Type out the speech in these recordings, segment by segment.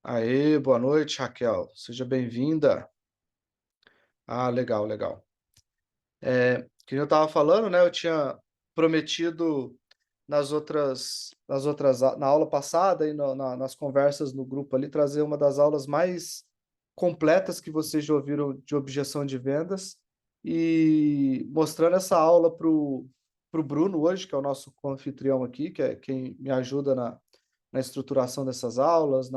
Aê, boa noite, Raquel. Seja bem-vinda. Ah, legal, legal. Que eu estava falando, né? Eu tinha prometido na aula passada e nas conversas no grupo ali, trazer uma das aulas mais completas que vocês já ouviram de objeção de vendas e mostrando essa aula pro Bruno hoje, que é o nosso anfitrião aqui, que é quem me ajuda na estruturação dessas aulas,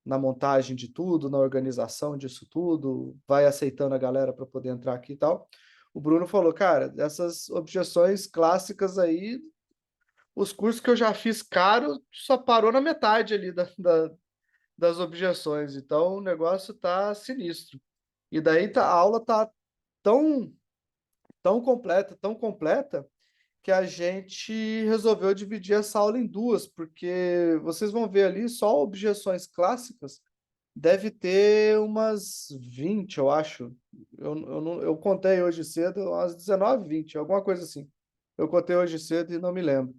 na montagem de tudo, na organização disso tudo, vai aceitando a galera para poder entrar aqui e tal. O Bruno falou, cara, dessas objeções clássicas aí, os cursos que eu já fiz caro só parou na metade ali das objeções. Então o negócio tá sinistro. E daí a aula tá tão, tão completa, que a gente resolveu dividir essa aula em duas, porque vocês vão ver ali só objeções clássicas. Deve ter umas 20, eu acho. Eu contei hoje cedo, umas 19, 20, alguma coisa assim. Eu contei hoje cedo e não me lembro.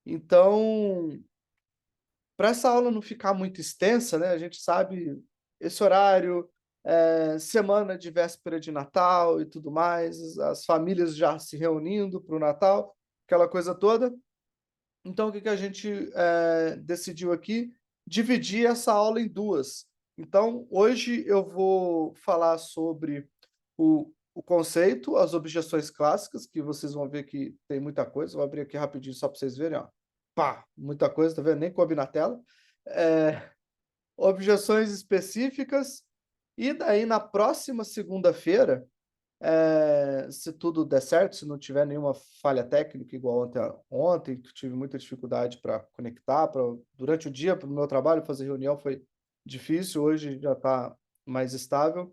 Então, para essa aula não ficar muito extensa, né? A gente sabe esse horário, semana de véspera de Natal e tudo mais, as famílias já se reunindo para o Natal, aquela coisa toda. Então, o que que a gente decidiu aqui? Dividir essa aula em duas. Então, hoje eu vou falar sobre o conceito, as objeções clássicas, que vocês vão ver que tem muita coisa. Vou abrir aqui rapidinho só para vocês verem, ó. Pá, muita coisa, tá vendo? Nem coube na tela. É, objeções específicas. E daí, na próxima segunda-feira, se tudo der certo, se não tiver nenhuma falha técnica igual ontem que eu tive muita dificuldade para conectar, durante o dia, para o meu trabalho, fazer reunião foi difícil, hoje já está mais estável.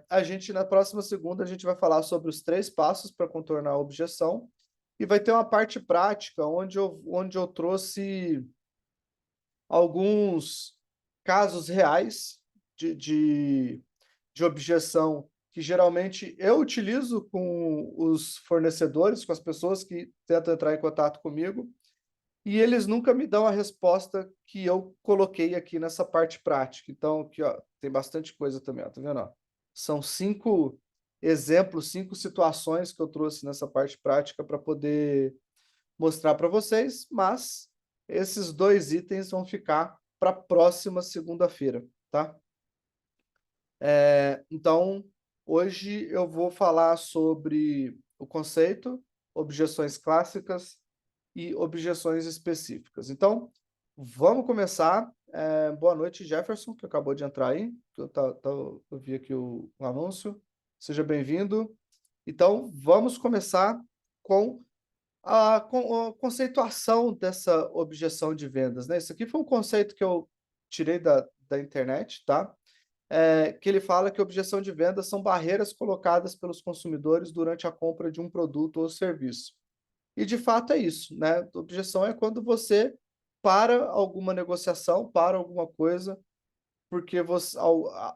A gente, na próxima segunda, a gente vai falar sobre os 3 passos para contornar a objeção e vai ter uma parte prática onde eu trouxe alguns casos reais de objeção que geralmente eu utilizo com os fornecedores, com as pessoas que tentam entrar em contato comigo, e eles nunca me dão a resposta que eu coloquei aqui nessa parte prática. Então, aqui, ó, tem bastante coisa também, ó, tá vendo? Ó? São 5 exemplos, 5 situações que eu trouxe nessa parte prática para poder mostrar para vocês, mas esses 2 itens vão ficar para a próxima segunda-feira, tá? Então, hoje eu vou falar sobre o conceito, objeções clássicas e objeções específicas. Então, vamos começar. Boa noite, Jefferson, que acabou de entrar aí. Eu vi aqui o anúncio. Seja bem-vindo. Então, vamos começar com a conceituação dessa objeção de vendas, né? Isso aqui foi um conceito que eu tirei da internet, tá? Que ele fala que objeção de venda são barreiras colocadas pelos consumidores durante a compra de um produto ou serviço. E de fato é isso, né? Objeção é quando você para alguma negociação, para alguma coisa, porque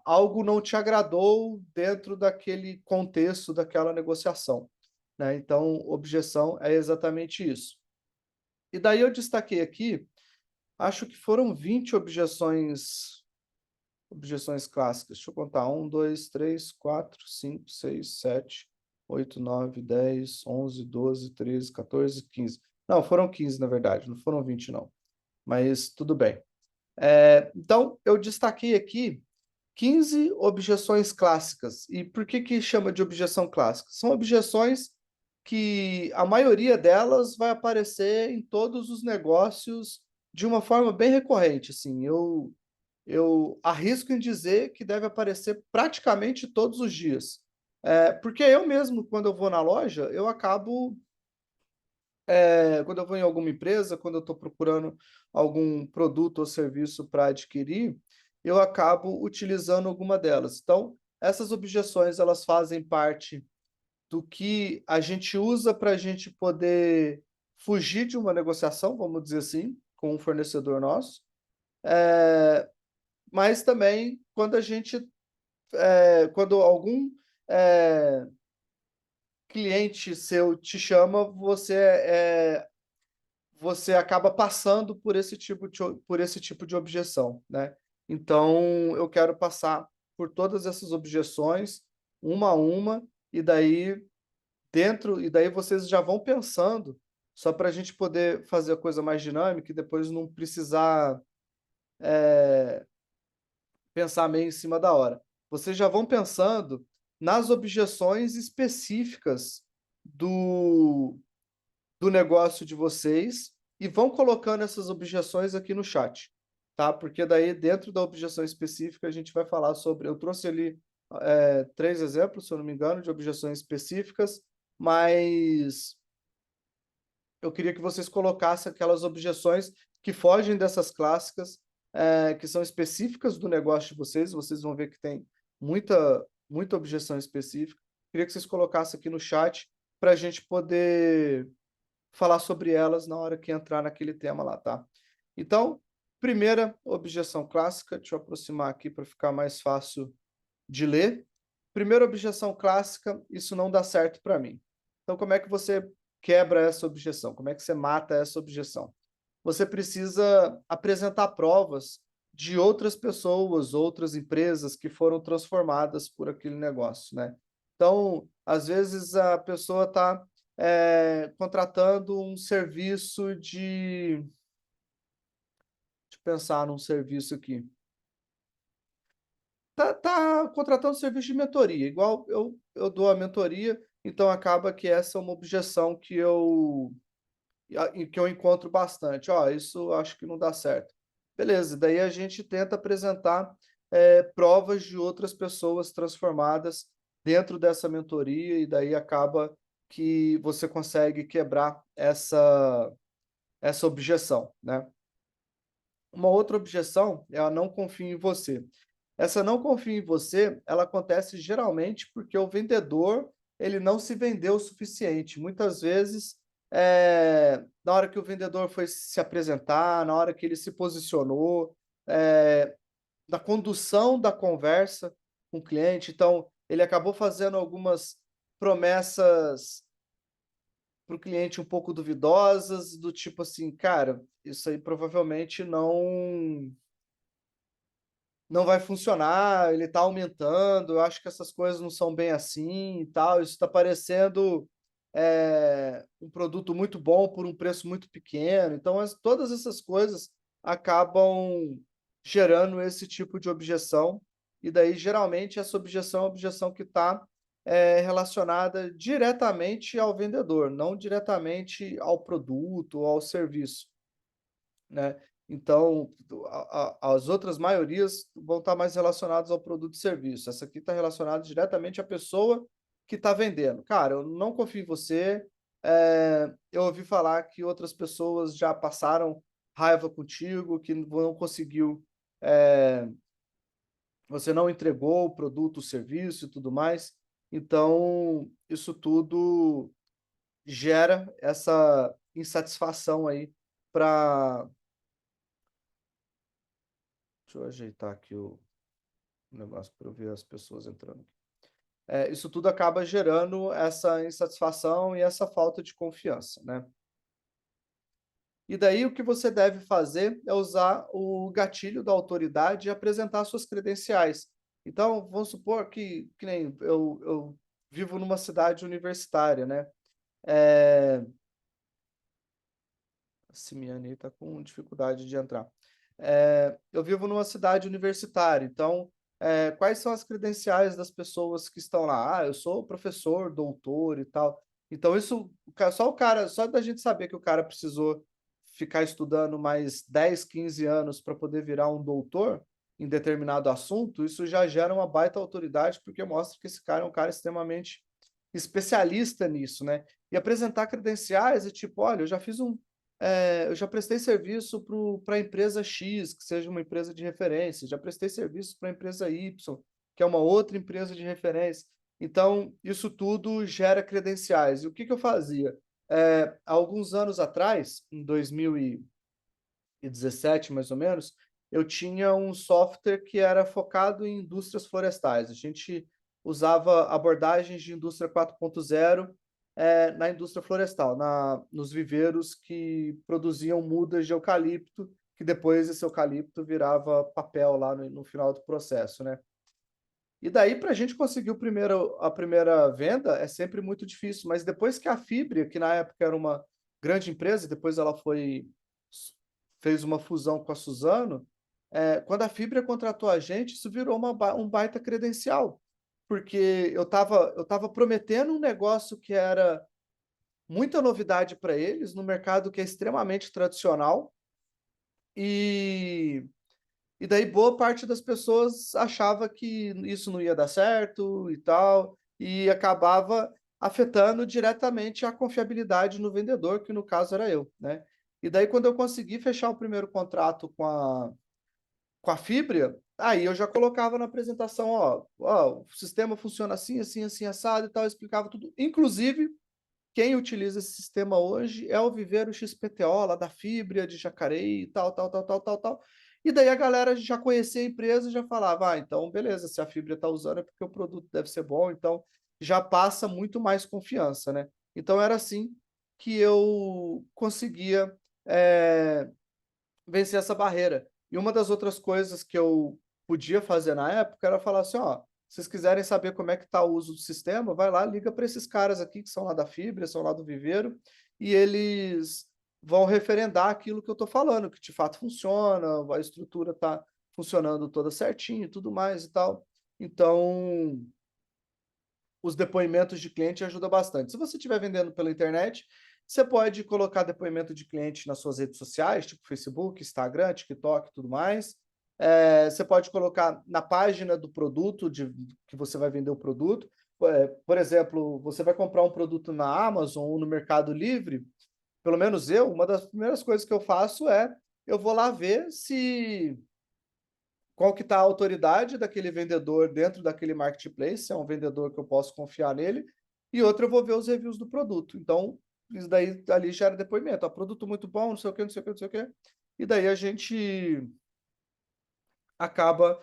algo não te agradou dentro daquele contexto daquela negociação, né? Então, objeção é exatamente isso. E daí eu destaquei aqui, acho que foram 20 objeções clássicas. Deixa eu contar. 1, 2, 3, 4, 5, 6, 7, 8, 9, 10, 11, 12, 13, 14, 15. Não, foram 15, na verdade, não foram 20, não. Mas tudo bem. Então, eu destaquei aqui 15 objeções clássicas. E por que chama de objeção clássica? São objeções que a maioria delas vai aparecer em todos os negócios de uma forma bem recorrente. Assim, eu arrisco em dizer que deve aparecer praticamente todos os dias. Porque eu mesmo, quando eu vou na loja, eu acabo, quando eu vou em alguma empresa, quando eu estou procurando algum produto ou serviço para adquirir, eu acabo utilizando alguma delas. Então, essas objeções, elas fazem parte do que a gente usa para a gente poder fugir de uma negociação, vamos dizer assim, com um fornecedor nosso. É, mas também quando algum é, cliente seu te chama, você acaba passando por esse tipo de objeção, né. Então eu quero passar por todas essas objeções, uma a uma, e daí vocês já vão pensando, só para a gente poder fazer a coisa mais dinâmica e depois não precisar, pensar meio em cima da hora. Vocês já vão pensando nas objeções específicas do do negócio de vocês e vão colocando essas objeções aqui no chat, tá? Porque daí dentro da objeção específica a gente vai falar sobre, eu trouxe ali, 3 exemplos, se eu não me engano, de objeções específicas, mas eu queria que vocês colocassem aquelas objeções que fogem dessas clássicas, que são específicas do negócio de vocês. Vocês vão ver que tem muita objeção específica. Queria que vocês colocassem aqui no chat para a gente poder falar sobre elas na hora que entrar naquele tema lá, tá? Então, primeira objeção clássica, deixa eu aproximar aqui para ficar mais fácil de ler. Primeira objeção clássica: isso não dá certo para mim. Então, como é que você quebra essa objeção? Como é que você mata essa objeção? Você precisa apresentar provas de outras pessoas, outras empresas que foram transformadas por aquele negócio, né. Então, às vezes a pessoa está, contratando um serviço de, deixa eu pensar num serviço aqui. Tá contratando serviço de mentoria, igual eu dou a mentoria, então acaba que essa é uma objeção que eu encontro bastante. "Ó, isso acho que não dá certo". Beleza, daí a gente tenta apresentar, provas de outras pessoas transformadas dentro dessa mentoria, e daí acaba que você consegue quebrar essa objeção, né. Uma outra objeção é a "não confio em você". Essa "não confio em você", ela acontece geralmente porque o vendedor, ele não se vendeu o suficiente. Muitas vezes, na hora que o vendedor foi se apresentar, na hora que ele se posicionou, na condução da conversa com o cliente, então ele acabou fazendo algumas promessas para o cliente um pouco duvidosas, do tipo assim: "Cara, isso aí provavelmente não vai funcionar, ele está aumentando, eu acho que essas coisas não são bem assim e tal, isso está parecendo, um produto muito bom por um preço muito pequeno". Então todas essas coisas acabam gerando esse tipo de objeção, e daí geralmente essa objeção é uma objeção que está, relacionada diretamente ao vendedor, não diretamente ao produto ou ao serviço, né. Então, as outras maiorias vão estar mais relacionadas ao produto e serviço. Essa aqui está relacionada diretamente à pessoa que está vendendo. "Cara, eu não confio em você, eu ouvi falar que outras pessoas já passaram raiva contigo, que não conseguiu, eh, você não entregou o produto, o serviço e tudo mais". Então, isso tudo gera essa insatisfação aí para, deixa eu ajeitar aqui o negócio para eu ver as pessoas entrando aqui. Isso tudo acaba gerando essa insatisfação e essa falta de confiança, né. E daí o que você deve fazer é usar o gatilho da autoridade e apresentar suas credenciais. Então, vamos supor que nem eu vivo numa cidade universitária, né. Eh, a Simiane aí tá com dificuldade de entrar. Eu vivo numa cidade universitária, então, quais são as credenciais das pessoas que estão lá? "Ah, eu sou professor, doutor e tal". Então isso, só da gente saber que o cara precisou ficar estudando mais 10, 15 anos para poder virar um doutor em determinado assunto, isso já gera uma baita autoridade, porque mostra que esse cara é um cara extremamente especialista nisso, né. E apresentar credenciais e tipo: "Olha, eu já prestei serviço para a empresa X, que seja uma empresa de referência, já prestei serviço para a empresa Y, que é uma outra empresa de referência". Então, isso tudo gera credenciais. E o que que eu fazia? Há alguns anos atrás, em 2017 mais ou menos, eu tinha um software que era focado em indústrias florestais. A gente usava abordagens de indústria 4.0, na indústria florestal, nos viveiros que produziam mudas de eucalipto, que depois esse eucalipto virava papel lá no final do processo, né? E daí, para a gente conseguir a primeira venda, é sempre muito difícil. Mas depois que a Fibria, que na época era uma grande empresa, depois ela fez uma fusão com a Suzano, quando a Fibria contratou a gente, isso virou um baita credencial. Porque eu tava prometendo um negócio que era muita novidade para eles, no mercado que é extremamente tradicional, e e daí boa parte das pessoas achava que isso não ia dar certo e tal, e acabava afetando diretamente a confiabilidade no vendedor, que no caso era eu, né. E daí quando eu consegui fechar o primeiro contrato com a Fibria, aí eu já colocava na apresentação: "Ó, o sistema funciona assim, assim, assim, assado e tal", eu explicava tudo. Inclusive, quem utiliza esse sistema hoje é o Viveiro XPTO, lá da Fibria, de Jacareí e tal, tal, tal, tal, tal, tal. E daí a galera já conhecia a empresa e já falava: "Ah, então beleza, se a Fibria está usando é porque o produto deve ser bom", então já passa muito mais confiança, né. Então era assim que eu conseguia, eh vencer essa barreira. E uma das outras coisas que eu podia fazer na época era falar assim: "Ó, se vocês quiserem saber como é que tá o uso do sistema, vai lá, liga para esses caras aqui que são lá da Fibra, são lá do Viveiro, e eles vão referendar aquilo que eu tô falando, que de fato funciona, a estrutura tá funcionando toda certinho e tudo mais e tal". Então, os depoimentos de cliente ajudam bastante. Se você estiver vendendo pela internet, você pode colocar depoimento de cliente nas suas redes sociais, tipo Facebook, Instagram, TikTok e tudo mais. Você pode colocar na página do produto, que você vai vender o produto. Por exemplo, você vai comprar um produto na Amazon ou no Mercado Livre, pelo menos eu, uma das primeiras coisas que eu faço eu vou lá ver se qual que está a autoridade daquele vendedor dentro daquele marketplace, se é um vendedor que eu posso confiar nele, e outra eu vou ver os reviews do produto. Então, isso daí ali gera depoimento. Ó, produto muito bom, não sei o quê, não sei o quê, não sei o quê. E daí a gente acaba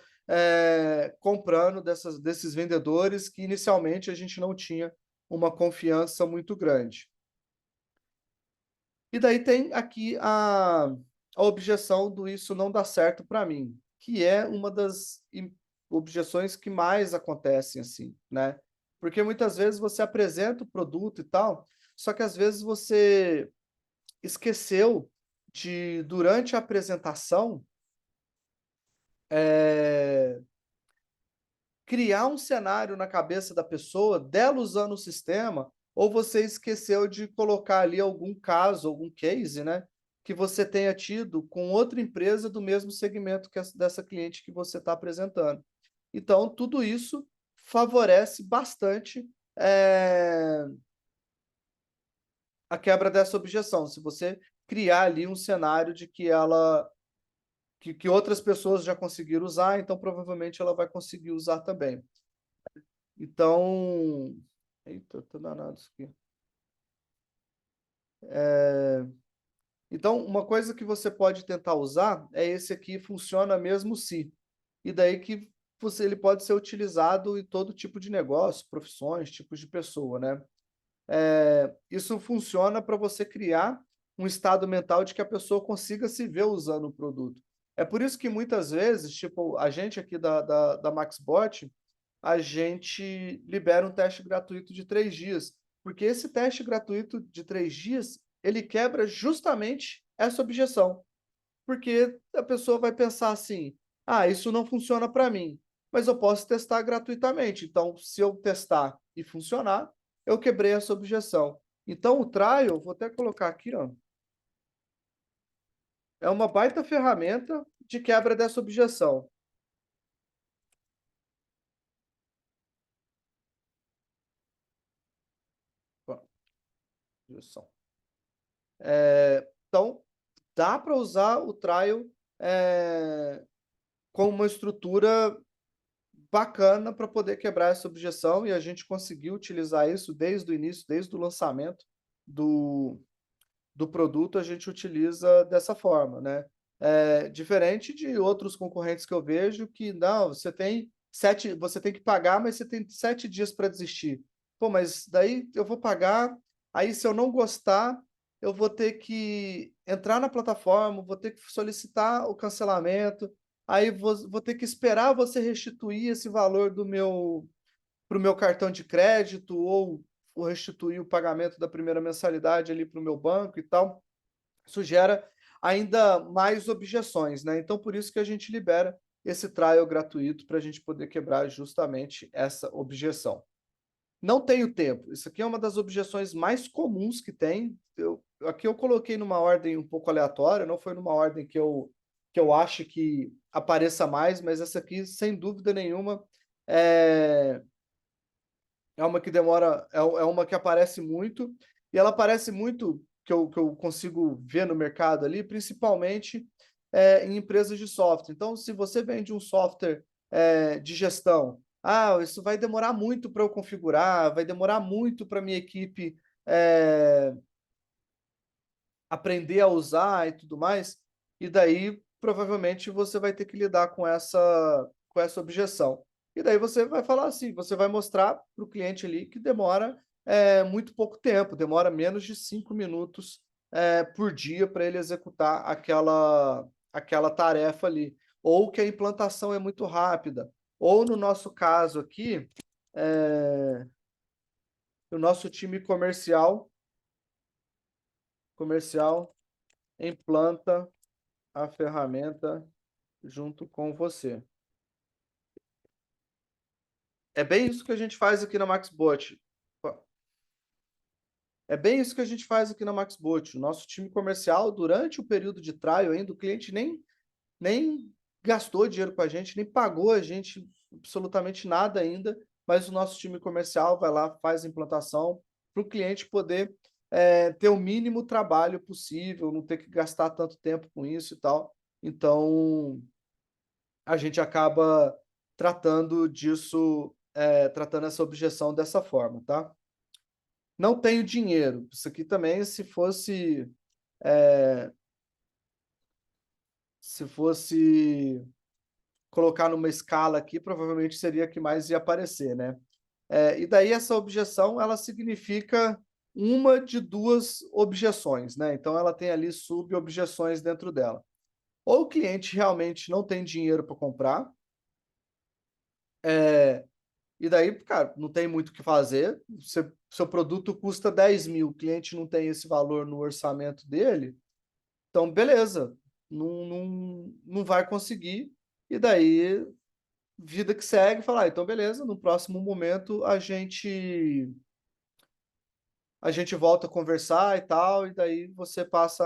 comprando desses vendedores que inicialmente a gente não tinha uma confiança muito grande. E daí tem aqui a objeção do "isso não dá certo para mim", que é uma das objeções que mais acontecem, assim, né. Porque muitas vezes você apresenta o produto e tal, só que às vezes você esqueceu de, durante a apresentação, eh criar um cenário na cabeça da pessoa, dela usando o sistema, ou você esqueceu de colocar ali algum caso, algum case, né, que você tenha tido com outra empresa do mesmo segmento que dessa cliente que você está apresentando. Então, tudo isso favorece bastante, a quebra dessa objeção. Se você criar ali um cenário de que outras pessoas já conseguiram usar, então provavelmente ela vai conseguir usar também. Então, eita, tô danado isso aqui. Então, uma coisa que você pode tentar usar é esse aqui, funciona mesmo se. E daí que ele pode ser utilizado em todo tipo de negócio, profissões, tipos de pessoa, né? Isso funciona para você criar um estado mental de que a pessoa consiga se ver usando o produto. É por isso que muitas vezes, tipo, a gente aqui da MaxBot, a gente libera um teste gratuito de 3 dias, porque esse teste gratuito de 3 dias, ele quebra justamente essa objeção. Porque a pessoa vai pensar assim: "Ah, isso não funciona para mim, mas eu posso testar gratuitamente, então se eu testar e funcionar, eu quebrei essa objeção". Então o trial, vou até colocar aqui, ó, é uma baita ferramenta de quebra dessa objeção. Ó, objeção. Então, dá para usar o trial, com uma estrutura bacana para poder quebrar essa objeção, e a gente conseguiu utilizar isso desde o início, desde o lançamento do do produto, a gente utiliza dessa forma, né. Diferente de outros concorrentes que eu vejo que não, você tem que pagar, mas você tem 7 dias para desistir. Pô, mas daí eu vou pagar, Aí, se eu não gostar, eu vou ter que entrar na plataforma, vou ter que solicitar o cancelamento, aí vou ter que esperar você restituir esse valor do meu para o meu cartão de crédito ou restituir o pagamento da primeira mensalidade ali para o meu banco e tal. Isso gera ainda mais objeções, né? Então, por isso que a gente libera esse trial gratuito para a gente poder quebrar justamente essa objeção. Não tenho tempo. Isso aqui é uma das objeções mais comuns que tem. Aqui eu coloquei numa ordem um pouco aleatória, não foi numa ordem que eu acho que apareça mais, mas essa aqui, sem dúvida nenhuma, é, é uma que demora, é uma que aparece muito, e ela aparece muito, que eu consigo ver no mercado ali, principalmente em empresas de software. Então, se você vende um software de gestão, isso vai demorar muito para eu configurar, vai demorar muito para minha equipe eh, aprender a usar e tudo mais, e daí provavelmente você vai ter que lidar com essa objeção. E daí você vai falar assim, você vai mostrar para o cliente ali que demora muito pouco tempo, demora menos de 5 minutos por dia para ele executar aquela tarefa ali. Ou que a implantação é muito rápida. Ou no nosso caso aqui, eh, o nosso time comercial implanta a ferramenta junto com você. É bem isso que a gente faz aqui na MaxBot. É bem isso que a gente faz aqui na MaxBot. O nosso time comercial, durante o período de trial ainda, o cliente nem gastou dinheiro com a gente, nem pagou a gente absolutamente nada ainda, mas o nosso time comercial vai lá, faz a implantação para o cliente poder ter o mínimo trabalho possível, não ter que gastar tanto tempo com isso e tal. Então, a gente acaba tratando disso, tratando essa objeção dessa forma, tá? Não tenho dinheiro. Isso aqui também, se fosse colocar numa escala aqui, provavelmente seria a que mais ia aparecer, né? E daí essa objeção, ela significa uma de duas objeções, né? Então ela tem ali sub-objeções dentro dela. Ou o cliente realmente não tem dinheiro para comprar, e daí, cara, não tem muito o que fazer. Seu produto custa 10.000, o cliente não tem esse valor no orçamento dele, então beleza, não vai conseguir. E daí, vida que segue, falar, então beleza, no próximo momento a gente volta a conversar e tal, e daí você passa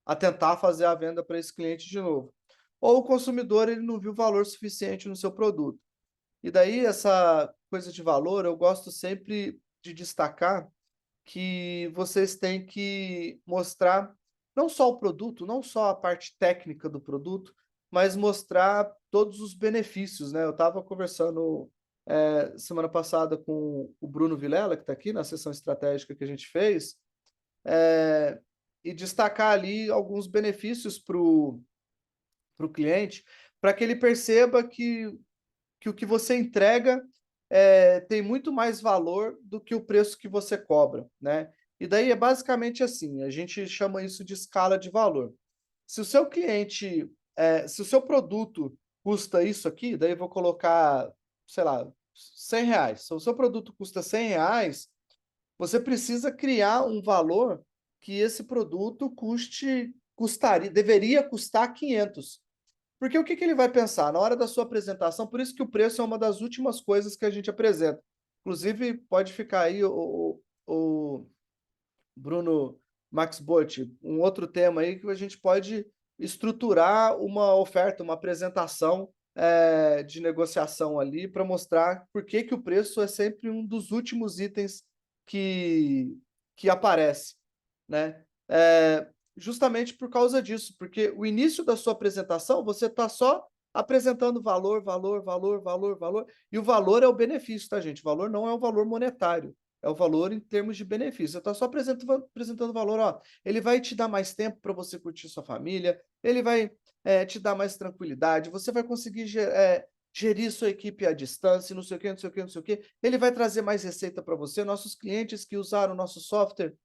a tentar fazer a venda para esse cliente de novo. Ou o consumidor ele não viu valor suficiente no seu produto. E daí, essa coisa de valor, eu gosto sempre de destacar que vocês têm que mostrar não só o produto, não só a parte técnica do produto, mas mostrar todos os benefícios, né? Eu estava conversando semana passada com o Bruno Vilela, que está aqui na sessão estratégica que a gente fez, eh, e destacar ali alguns benefícios para o cliente, para que ele perceba que o que você entrega tem muito mais valor do que o preço que você cobra, né? E daí é basicamente assim, a gente chama isso de escala de valor. Se o seu cliente, se o seu produto custa isso aqui, daí eu vou colocar, sei lá, R$ 100. Se o seu produto custa R$ 100, você precisa criar um valor que esse produto deveria custar 500. Porque o que que ele vai pensar? Na hora da sua apresentação, por isso que o preço é uma das últimas coisas que a gente apresenta. Inclusive, pode ficar aí o Bruno Max Botti, um outro tema aí que a gente pode estruturar uma oferta, uma apresentação de negociação ali para mostrar por que que o preço é sempre um dos últimos itens que, que aparece, né? Justamente por causa disso, porque o início da sua apresentação você está só apresentando valor, valor, valor, valor, valor, e o valor é o benefício, tá, gente? O valor não é o valor monetário, é o valor em termos de benefício. Você está só apresentando valor, ó. Ele vai te dar mais tempo para você curtir sua família, ele vai te dar mais tranquilidade, você vai conseguir gerir sua equipe à distância, não sei o quê, não sei o quê, não sei o quê. Ele vai trazer mais receita para você. Nossos clientes que usaram o nosso software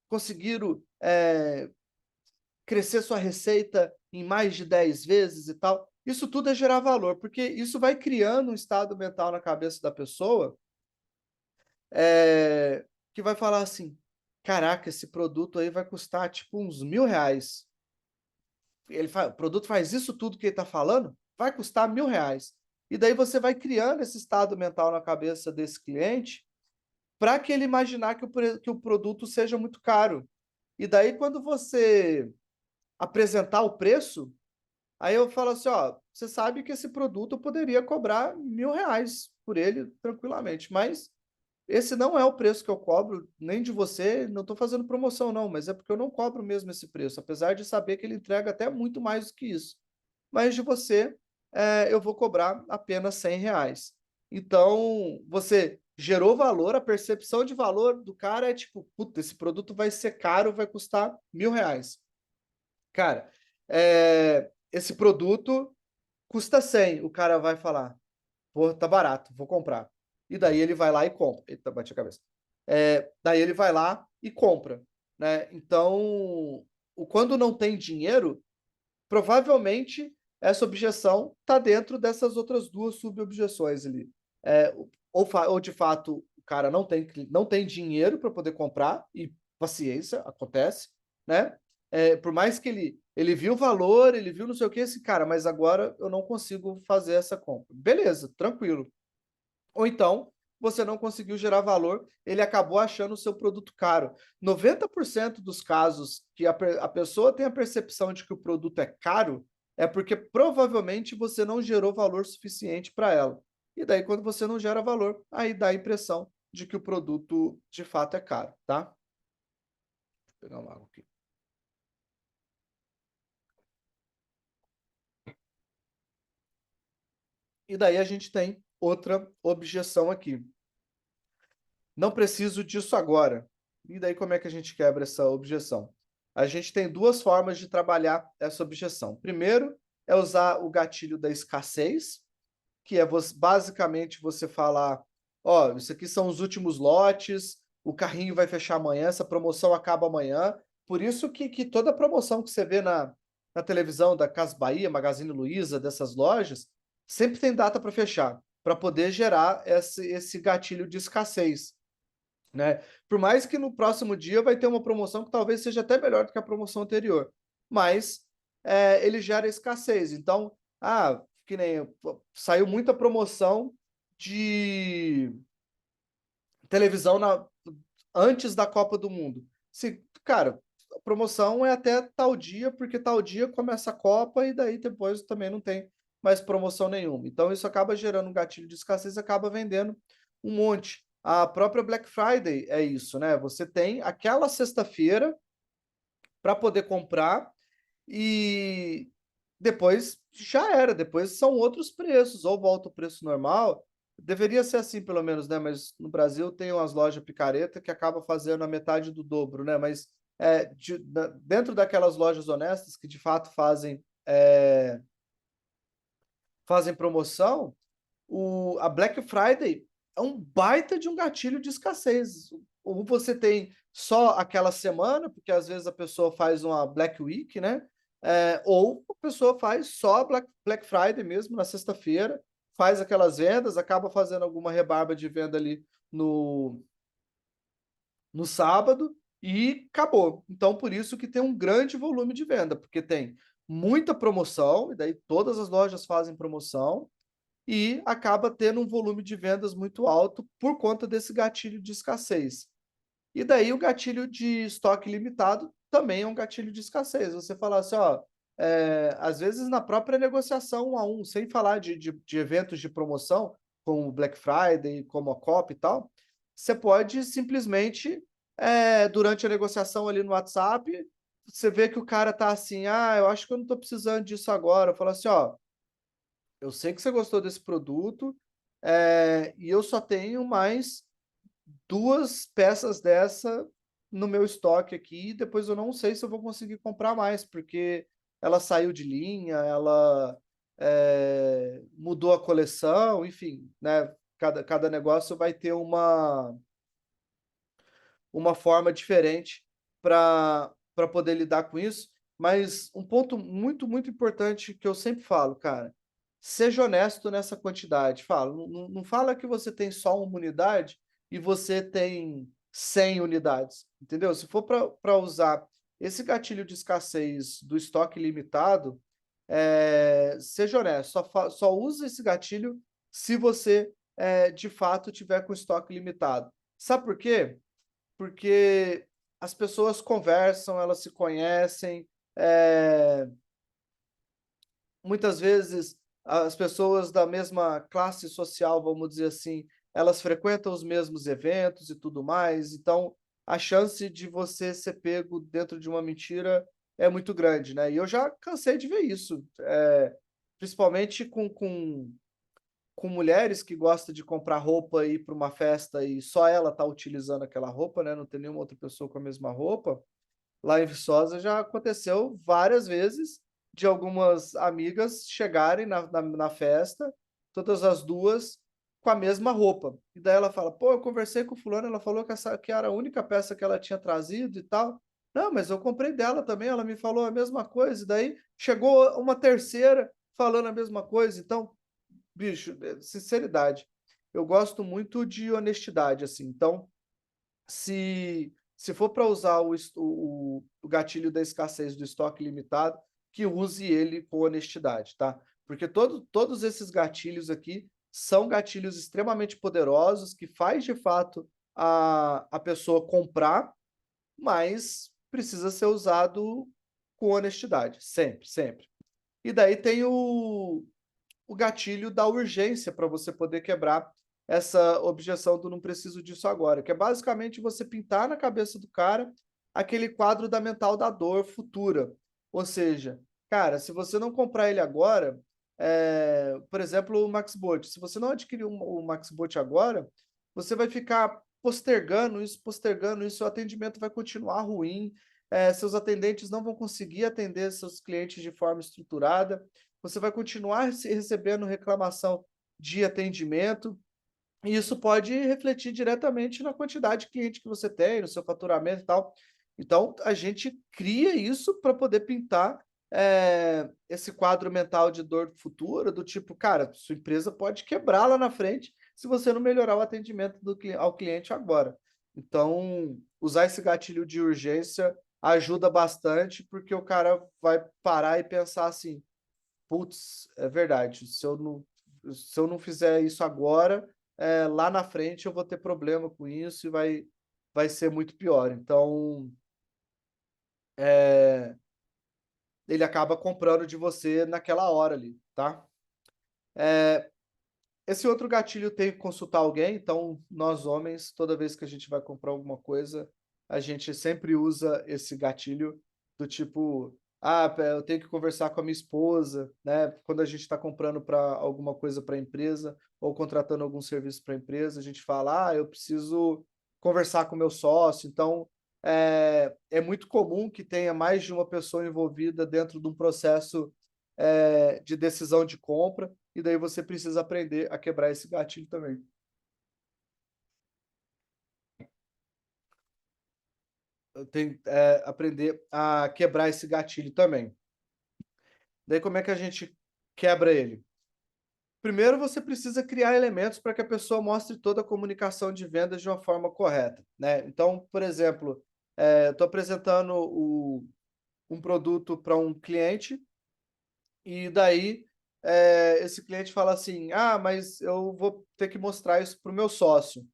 conseguiram crescer sua receita em mais de 10 vezes e tal. Isso tudo é gerar valor, porque isso vai criando um estado mental na cabeça da pessoa que vai falar assim: caraca, esse produto aí vai custar tipo uns R$ 1.000. O produto faz isso tudo que ele está falando, vai custar R$ 1.000. E daí você vai criando esse estado mental na cabeça desse cliente para que ele imaginar que o produto seja muito caro. E daí, quando você apresentar o preço, aí eu falo assim, ó, você sabe que esse produto eu poderia cobrar R$ 1.000 por ele tranquilamente, mas esse não é o preço que eu cobro, nem de você, não estou fazendo promoção não, mas é porque eu não cobro mesmo esse preço, apesar de saber que ele entrega até muito mais do que isso. Mas de você, eu vou cobrar apenas R$ 100. Então, você gerou valor, a percepção de valor do cara é tipo, puta, esse produto vai ser caro, vai custar R$ 1.000. Cara, esse produto custa 100, o cara vai falar, pô, tá barato, vou comprar. E daí ele vai lá e compra. Eita, bati a cabeça. Daí ele vai lá e compra, né? Então, quando não tem dinheiro, provavelmente essa objeção está dentro dessas outras duas sub-objeções ali. Ou de fato o cara não tem dinheiro para poder comprar, e paciência, acontece, né? Por mais que ele viu o valor, ele viu não sei o que, esse cara, mas agora eu não consigo fazer essa compra. Beleza, tranquilo. Ou então, você não conseguiu gerar valor, ele acabou achando o seu produto caro. 90% dos casos que a pessoa tem a percepção de que o produto é caro, é porque provavelmente você não gerou valor suficiente para ela. E daí, quando você não gera valor, aí dá a impressão de que o produto de fato é caro, tá? Vou pegar uma água aqui. E daí a gente tem outra objeção aqui. Não preciso disso agora. E daí como é que a gente quebra essa objeção? A gente tem duas formas de trabalhar essa objeção. Primeiro é usar o gatilho da escassez, que é basicamente você falar, ó, isso aqui são os últimos lotes, o carrinho vai fechar amanhã, essa promoção acaba amanhã. Por isso que toda promoção que você vê na televisão da Casas Bahia, Magazine Luiza, dessas lojas, sempre tem data para fechar, para poder gerar esse gatilho de escassez, né? Por mais que no próximo dia vai ter uma promoção que talvez seja até melhor do que a promoção anterior, mas ele gera escassez. Então, que nem saiu muita promoção de televisão antes da Copa do Mundo. Se, cara, a promoção é até tal dia, porque tal dia começa a Copa e daí depois também não tem mais promoção nenhuma. Então isso acaba gerando um gatilho de escassez e acaba vendendo um monte. A própria Black Friday é isso, né? Você tem aquela sexta-feira para poder comprar e depois já era, depois são outros preços, ou volta o preço normal. Deveria ser assim, pelo menos, né? Mas no Brasil tem umas lojas picareta que acaba fazendo a metade do dobro, né? Mas dentro daquelas lojas honestas que de fato fazem promoção, a Black Friday é um baita de um gatilho de escassez. Ou você tem só aquela semana, porque às vezes a pessoa faz uma Black Week, né? Ou a pessoa faz só Black Friday mesmo, na sexta-feira, faz aquelas vendas, acaba fazendo alguma rebarba de venda ali no sábado e acabou. Então, por isso que tem um grande volume de venda, porque tem muita promoção, e daí todas as lojas fazem promoção, e acaba tendo um volume de vendas muito alto por conta desse gatilho de escassez. E daí o gatilho de estoque limitado também é um gatilho de escassez. Você fala assim, ó, às vezes na própria negociação 1 a 1, sem falar de eventos de promoção, como o Black Friday, como a COP e tal, você pode simplesmente, durante a negociação ali no WhatsApp, você vê que o cara tá assim, eu acho que eu não tô precisando disso agora. Eu falo assim, ó, eu sei que você gostou desse produto, e eu só tenho mais 2 peças dessa no meu estoque aqui, e depois eu não sei se eu vou conseguir comprar mais, porque ela saiu de linha, mudou a coleção, enfim, né? Cada negócio vai ter uma forma diferente para poder lidar com isso. Mas um ponto muito, muito importante que eu sempre falo, cara, seja honesto nessa quantidade. Fala, não fala que você tem só uma unidade e você tem 100 unidades, entendeu? Se for para usar esse gatilho de escassez do estoque limitado, seja honesto, só usa esse gatilho se você de fato tiver com estoque limitado. Sabe por quê? Porque as pessoas conversam, elas se conhecem, muitas vezes as pessoas da mesma classe social, vamos dizer assim, elas frequentam os mesmos eventos e tudo mais, então a chance de você ser pego dentro de uma mentira é muito grande, né? E eu já cansei de ver isso, principalmente com mulheres que gostam de comprar roupa e ir para uma festa e só ela tá utilizando aquela roupa, né? Não tem nenhuma outra pessoa com a mesma roupa. Lá em Viçosa já aconteceu várias vezes de algumas amigas chegarem na festa, todas as duas com a mesma roupa. E daí ela fala: pô, eu conversei com fulano, ela falou que era a única peça que ela tinha trazido e tal. Não, mas eu comprei dela também, ela me falou a mesma coisa. E daí chegou uma terceira falando a mesma coisa. Então, bicho, sinceridade. Eu gosto muito de honestidade, assim. Então, se for para usar o gatilho da escassez do estoque limitado, que use ele com honestidade, tá? Porque todos esses gatilhos aqui são gatilhos extremamente poderosos que faz de fato a pessoa comprar, mas precisa ser usado com honestidade, sempre, sempre. E daí tem o gatilho da urgência para você poder quebrar essa objeção do não preciso disso agora, que é basicamente você pintar na cabeça do cara aquele quadro da mental da dor futura. Ou seja, cara, se você não comprar ele agora, por exemplo, o MaxBot, se você não adquirir o MaxBot agora, você vai ficar postergando isso, seu atendimento vai continuar ruim, seus atendentes não vão conseguir atender seus clientes de forma estruturada, você vai continuar recebendo reclamação de atendimento, e isso pode refletir diretamente na quantidade de cliente que você tem, no seu faturamento e tal. Então, a gente cria isso para poder pintar esse quadro mental de dor futura, do tipo, cara, sua empresa pode quebrar lá na frente se você não melhorar o atendimento ao cliente agora. Então, usar esse gatilho de urgência ajuda bastante, porque o cara vai parar e pensar assim: putz, é verdade. Se eu não fizer isso agora, lá na frente eu vou ter problema com isso e vai ser muito pior. Então, é, ele acaba comprando de você naquela hora ali, tá? Esse outro gatilho tem que consultar alguém, então nós homens, toda vez que a gente vai comprar alguma coisa, a gente sempre usa esse gatilho do tipo, eu tenho que conversar com a minha esposa, né? Quando a gente está comprando para alguma coisa para a empresa ou contratando algum serviço para a empresa, a gente fala, eu preciso conversar com o meu sócio. Então, é muito comum que tenha mais de uma pessoa envolvida dentro de um processo de decisão de compra, e daí você precisa aprender a quebrar esse gatilho também. Eu tenho que aprender a quebrar esse gatilho também. Daí como é que a gente quebra ele? Primeiro, você precisa criar elementos para que a pessoa mostre toda a comunicação de vendas de uma forma correta, né? Então, por exemplo, eu estou apresentando um produto para um cliente e daí esse cliente fala assim, mas eu vou ter que mostrar isso para o meu sócio.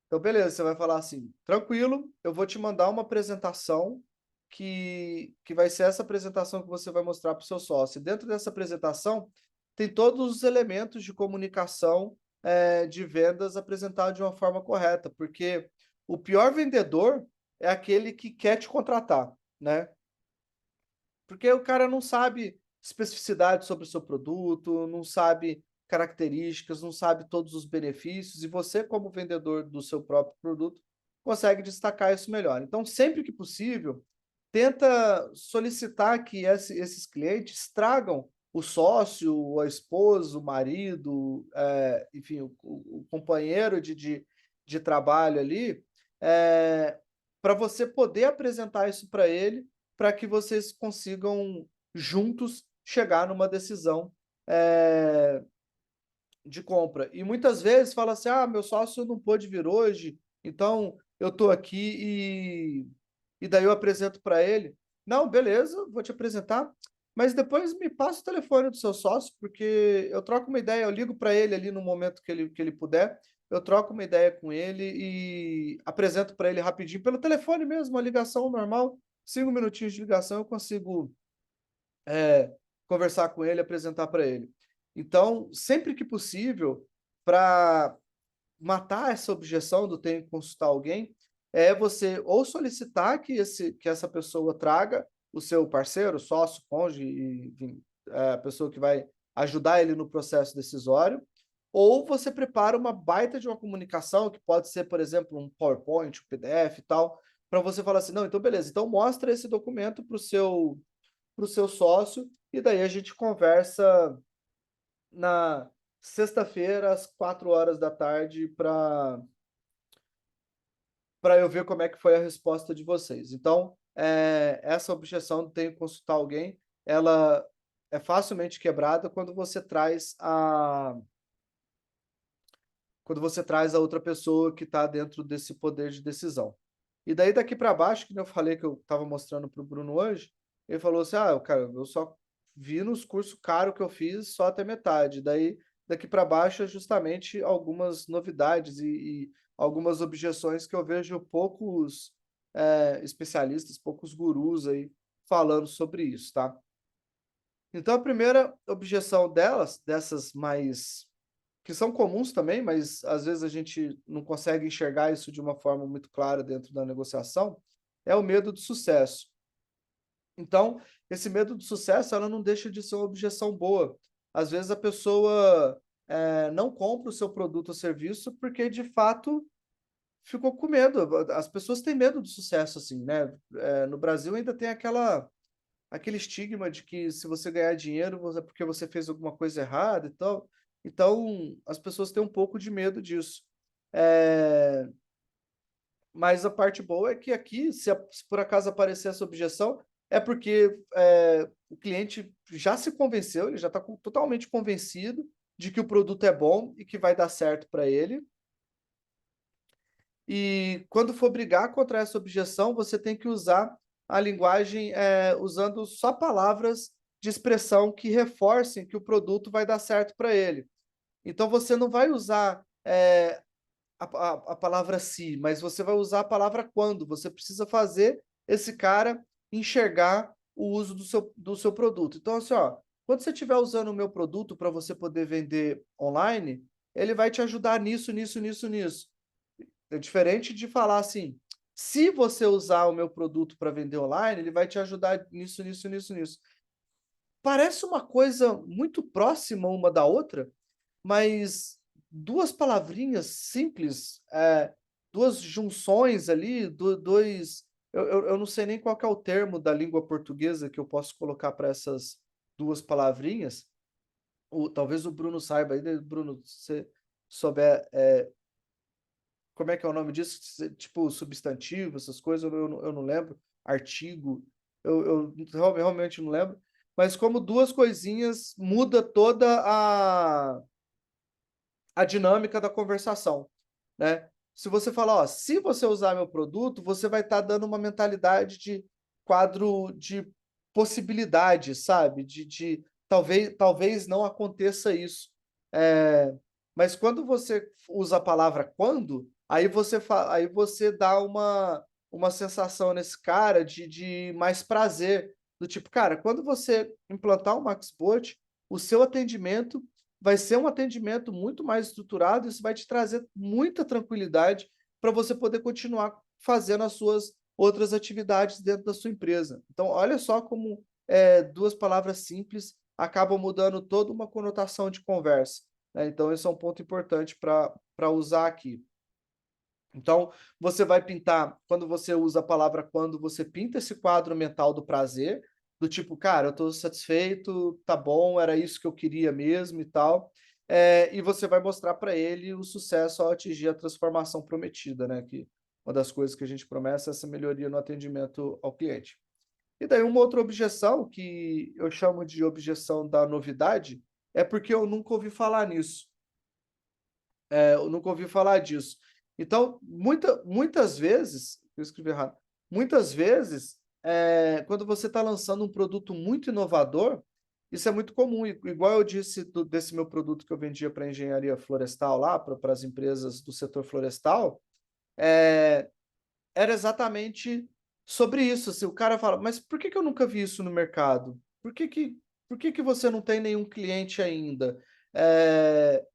Então, beleza, você vai falar assim, tranquilo, eu vou te mandar uma apresentação que vai ser essa apresentação que você vai mostrar para o seu sócio. Dentro dessa apresentação, tem todos os elementos de comunicação de vendas apresentados de uma forma correta, porque o pior vendedor é aquele que quer te contratar, né? Porque o cara não sabe especificidade sobre o seu produto, não sabe características, não sabe todos os benefícios, e você, como vendedor do seu próprio produto, consegue destacar isso melhor. Então, sempre que possível, tenta solicitar que esses clientes tragam o sócio, ou a esposa, o marido, enfim, o companheiro de trabalho ali, para você poder apresentar isso para ele, para que vocês consigam juntos chegar numa decisão, eh, de compra. E muitas vezes fala assim: "Ah, meu sócio não pôde vir hoje, então eu estou aqui", e daí eu apresento para ele. "Não, beleza, vou te apresentar, mas depois me passa o telefone do seu sócio, porque eu troco uma ideia, eu ligo para ele ali no momento que ele puder, eu troco uma ideia com ele e apresento para ele rapidinho pelo telefone mesmo, uma ligação normal, 5 minutinhos de ligação eu consigo, conversar com ele, apresentar para ele". Então, sempre que possível, para matar essa objeção do "tenho que consultar alguém", é você ou solicitar que essa pessoa traga o seu parceiro, sócio, cônjuge, e enfim, a pessoa que vai ajudar ele no processo decisório, ou você prepara uma baita de uma comunicação, que pode ser, por exemplo, um PowerPoint, um PDF e tal, para você falar assim: "Não, então beleza, então mostra esse documento para o seu sócio, e daí a gente conversa na sexta-feira, às 4 horas da tarde, para eu ver como é que foi a resposta de vocês". Então, essa objeção de "tenho que consultar alguém", ela é facilmente quebrada quando você traz a outra pessoa que está dentro desse poder de decisão. E daí daqui para baixo, que nem eu falei que eu estava mostrando para o Bruno hoje, ele falou assim: "Ah, cara, eu só vi nos cursos caros que eu fiz só até metade". Daí daqui para baixo é justamente algumas novidades e algumas objeções que eu vejo poucos, especialistas, poucos gurus aí falando sobre isso, tá. Então a primeira objeção dessas mais que são comuns também, mas às vezes a gente não consegue enxergar isso de uma forma muito clara dentro da negociação, é o medo do sucesso. Então, esse medo do sucesso, ela não deixa de ser uma objeção boa. Às vezes a pessoa, não compra o seu produto ou serviço porque de fato ficou com medo. As pessoas têm medo do sucesso, assim, né? No Brasil ainda tem aquele estigma de que se você ganhar dinheiro é porque você fez alguma coisa errada e tal. Então, as pessoas têm um pouco de medo disso. Eh, mas a parte boa é que aqui, se por acaso aparecer essa objeção, é porque, o cliente já se convenceu, ele já está totalmente convencido de que o produto é bom e que vai dar certo para ele. E quando for brigar contra essa objeção, você tem que usar a linguagem, usando só palavras de expressão que reforcem que o produto vai dar certo para ele. Então você não vai usar, a palavra "se", mas você vai usar a palavra "quando". Você precisa fazer esse cara enxergar o uso do seu produto. Então, assim, ó, quando você estiver usando o meu produto para você poder vender online, ele vai te ajudar nisso, nisso, nisso, nisso. É diferente de falar assim: "Se você usar o meu produto para vender online, ele vai te ajudar nisso, nisso, nisso, nisso". Parece uma coisa muito próxima uma da outra, mas 2 palavrinhas simples, 2 junções ali, 2, eu não sei nem qual que é o termo da língua portuguesa que eu posso colocar para essas 2 palavrinhas. Talvez o Bruno saiba aí, né, Bruno, se você souber, como é que é o nome disso? Tipo substantivo, essas coisas, eu não lembro. Artigo, eu realmente não lembro. Mas como 2 coisinhas muda toda a dinâmica da conversação, né. Se você falar: "Ó, se você usar meu produto, você vai estar dando uma mentalidade de quadro de possibilidades, sabe, de talvez não aconteça isso". Mas quando você usa a palavra "quando", aí você dá uma sensação nesse cara de mais prazer, do tipo: "Cara, quando você implantar o MaxBot, o seu atendimento vai ser um atendimento muito mais estruturado, isso vai te trazer muita tranquilidade para você poder continuar fazendo as suas outras atividades dentro da sua empresa". Então, olha só como, 2 palavras simples acabam mudando toda uma conotação de conversa, né. Então esse é um ponto importante para usar aqui. Então, você vai pintar quando você usa a palavra "quando", você pinta esse quadro mental do prazer, do tipo, cara, eu estou satisfeito, tá bom, era isso que eu queria mesmo e tal. E você vai mostrar para ele o sucesso ao atingir a transformação prometida, né? Que uma das coisas que a gente promete é essa melhoria no atendimento ao cliente. E daí uma outra objeção, que eu chamo de objeção da novidade, é porque eu nunca ouvi falar nisso. Eu nunca ouvi falar disso. Então, muitas vezes, eu escrevi errado, muitas vezes, quando você está lançando um produto muito inovador, isso é muito comum. Igual eu disse desse meu produto que eu vendia para engenharia florestal lá, para as empresas do setor florestal, é, era exatamente sobre isso. Assim, o cara fala, mas por que que eu nunca vi isso no mercado? Por que que você não tem nenhum cliente ainda? Eh,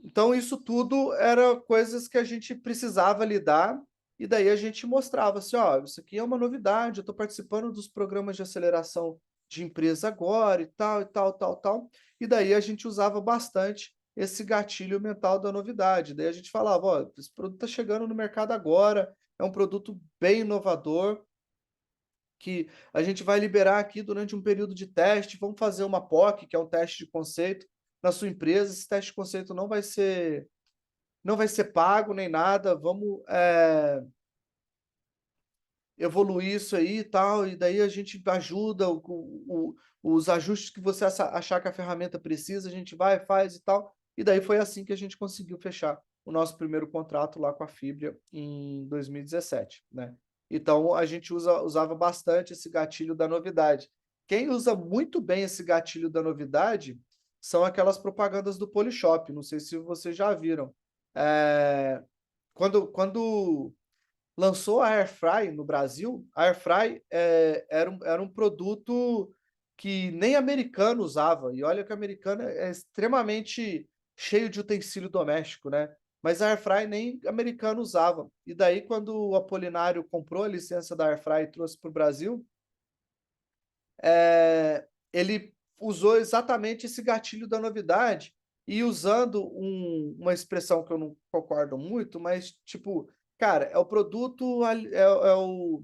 então isso tudo era coisas que a gente precisava lidar, e daí a gente mostrava assim: "Ó, isso aqui é uma novidade, eu estou participando dos programas de aceleração de empresa agora e tal, e tal, tal, tal". E daí a gente usava bastante esse gatilho mental da novidade. Daí a gente falava: "Ó, esse produto está chegando no mercado agora, é um produto bem inovador, que a gente vai liberar aqui durante um período de teste, vamos fazer uma POC, que é um teste de conceito, na sua empresa. Esse teste de conceito não vai ser pago nem nada, vamos, evoluir isso aí e tal, e daí a gente ajuda os ajustes que você achar que a ferramenta precisa, a gente vai, faz e tal". E daí foi assim que a gente conseguiu fechar o nosso primeiro contrato lá com a Fibria em 2017, né. Então a gente usava bastante esse gatilho da novidade. Quem usa muito bem esse gatilho da novidade são aquelas propagandas do Polishop, não sei se vocês já viram. Eh, quando lançou a Airfry no Brasil, a Airfry, era um produto que nem americano usava, e olha que o americano é extremamente cheio de utensílio doméstico, né, mas a Airfry nem americano usava. E daí quando o Apolinário comprou a licença da Airfry e trouxe para o Brasil, ele usou exatamente esse gatilho da novidade, e usando uma expressão que eu não concordo muito, mas tipo, cara, é o produto ali, o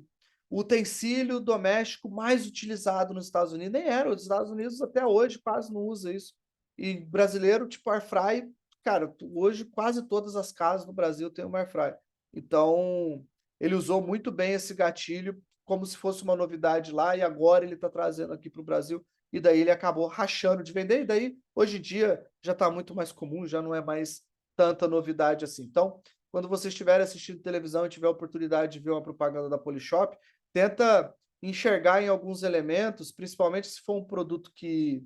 utensílio doméstico mais utilizado nos Estados Unidos. Nem era, os Estados Unidos até hoje quase não usa isso. E brasileiro, tipo airfry, cara, hoje quase todas as casas no Brasil têm uma airfry. Então, ele usou muito bem esse gatilho como se fosse uma novidade lá, e agora ele está trazendo aqui para o Brasil, e daí ele acabou rachando de vender, e daí hoje em dia já está muito mais comum, já não é mais tanta novidade assim. Então, quando você estiver assistindo televisão e tiver a oportunidade de ver uma propaganda da Polishop, tenta enxergar em alguns elementos, principalmente se for um produto que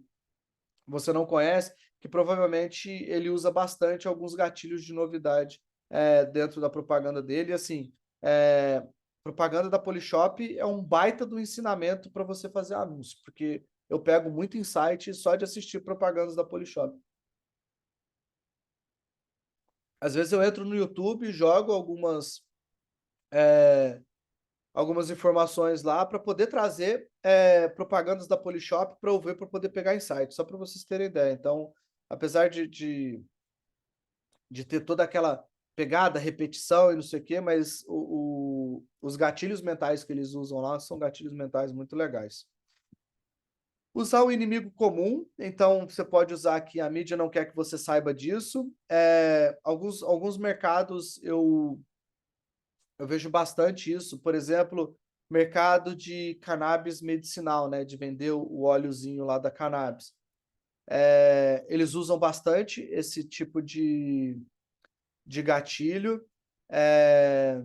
você não conhece, que provavelmente ele usa bastante alguns gatilhos de novidade, dentro da propaganda dele. E assim, propaganda da Polishop é um baita do ensinamento para você fazer anúncio, porque eu pego muito insight só de assistir propagandas da Polishop. Às vezes eu entro no YouTube e jogo algumas informações lá para poder trazer, propagandas da Polishop para eu ver, para poder pegar insight, só para vocês terem ideia. Então, apesar de ter toda aquela pegada, repetição e não sei o quê, mas os gatilhos mentais que eles usam lá são gatilhos mentais muito legais. Usar o inimigo comum, então você pode usar que a mídia não quer que você saiba disso. Alguns mercados eu vejo bastante isso, por exemplo, mercado de cannabis medicinal, né, de vender o óleozinho lá da cannabis. Eles usam bastante esse tipo de gatilho. Eh,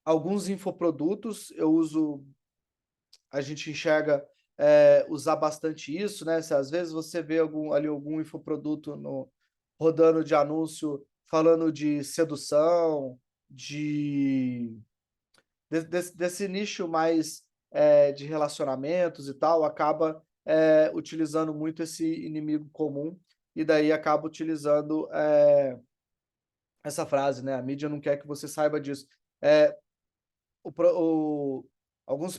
Alguns infoprodutos eu uso, a gente enxerga, usar bastante isso, né? Se às vezes você vê algum infoproduto rodando de anúncio falando de sedução, de desse nicho mais, de relacionamentos e tal, acaba, utilizando muito esse inimigo comum, e daí acaba utilizando, essa frase, né, "a mídia não quer que você saiba disso". Eh, o pro o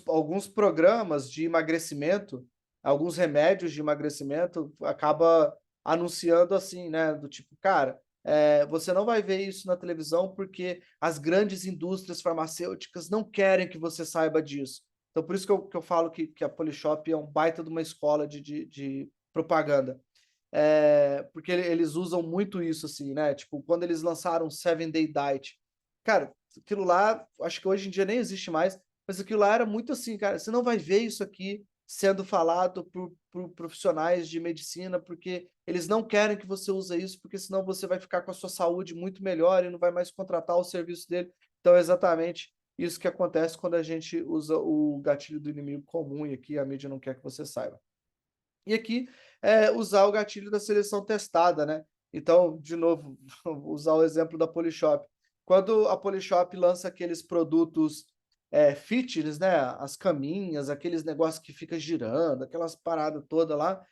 alguns programas de emagrecimento, alguns remédios de emagrecimento, acaba anunciando assim, né, do tipo: "Cara, você não vai ver isso na televisão, porque as grandes indústrias farmacêuticas não querem que você saiba disso. Então, por isso que eu falo que a Polishop é um baita de uma escola de propaganda. Porque eles usam muito isso, assim, né? Tipo, quando eles lançaram o Seven Day Diet, cara, aquilo lá, acho que hoje em dia nem existe mais, mas aquilo lá era muito assim, cara. Você não vai ver isso aqui sendo falado por profissionais de medicina, porque eles não querem que você use isso, porque senão você vai ficar com a sua saúde muito melhor e não vai mais contratar o serviço dele. Então, é exatamente isso que acontece quando a gente usa o gatilho do inimigo comum e aqui a mídia não quer que você saiba. E aqui usar o gatilho da seleção testada, né? Então, de novo, usar o exemplo da Polishop. Quando a Polishop lança aqueles produtos fitness, né? As caminhas, aqueles negócios que fica girando, aquelas paradas todas lá,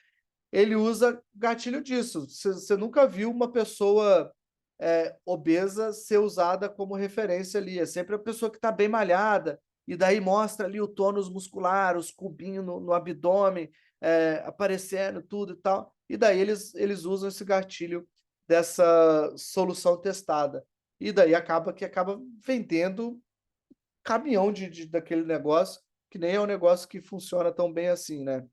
ele usa gatilho disso. Você nunca viu uma pessoa obesa ser usada como referência ali. É sempre a pessoa que está bem malhada, e daí mostra ali o tônus muscular, os cubinhos no abdômen, aparecendo tudo e tal. E daí eles usam esse gatilho dessa solução testada. E daí acaba vendendo caminhão daquele negócio, que nem é um negócio que funciona tão bem assim, né?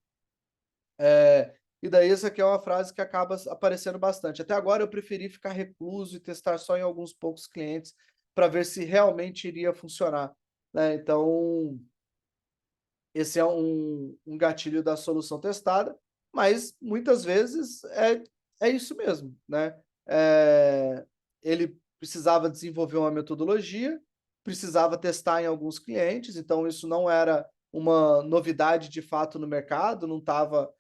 E daí essa aqui é uma frase que acaba aparecendo bastante. Até agora eu preferi ficar recluso e testar só em alguns poucos clientes para ver se realmente iria funcionar, né? Então, esse é um gatilho da solução testada, mas muitas vezes é isso mesmo, né? Ele precisava desenvolver uma metodologia, precisava testar em alguns clientes, então isso não era uma novidade de fato no mercado, não estava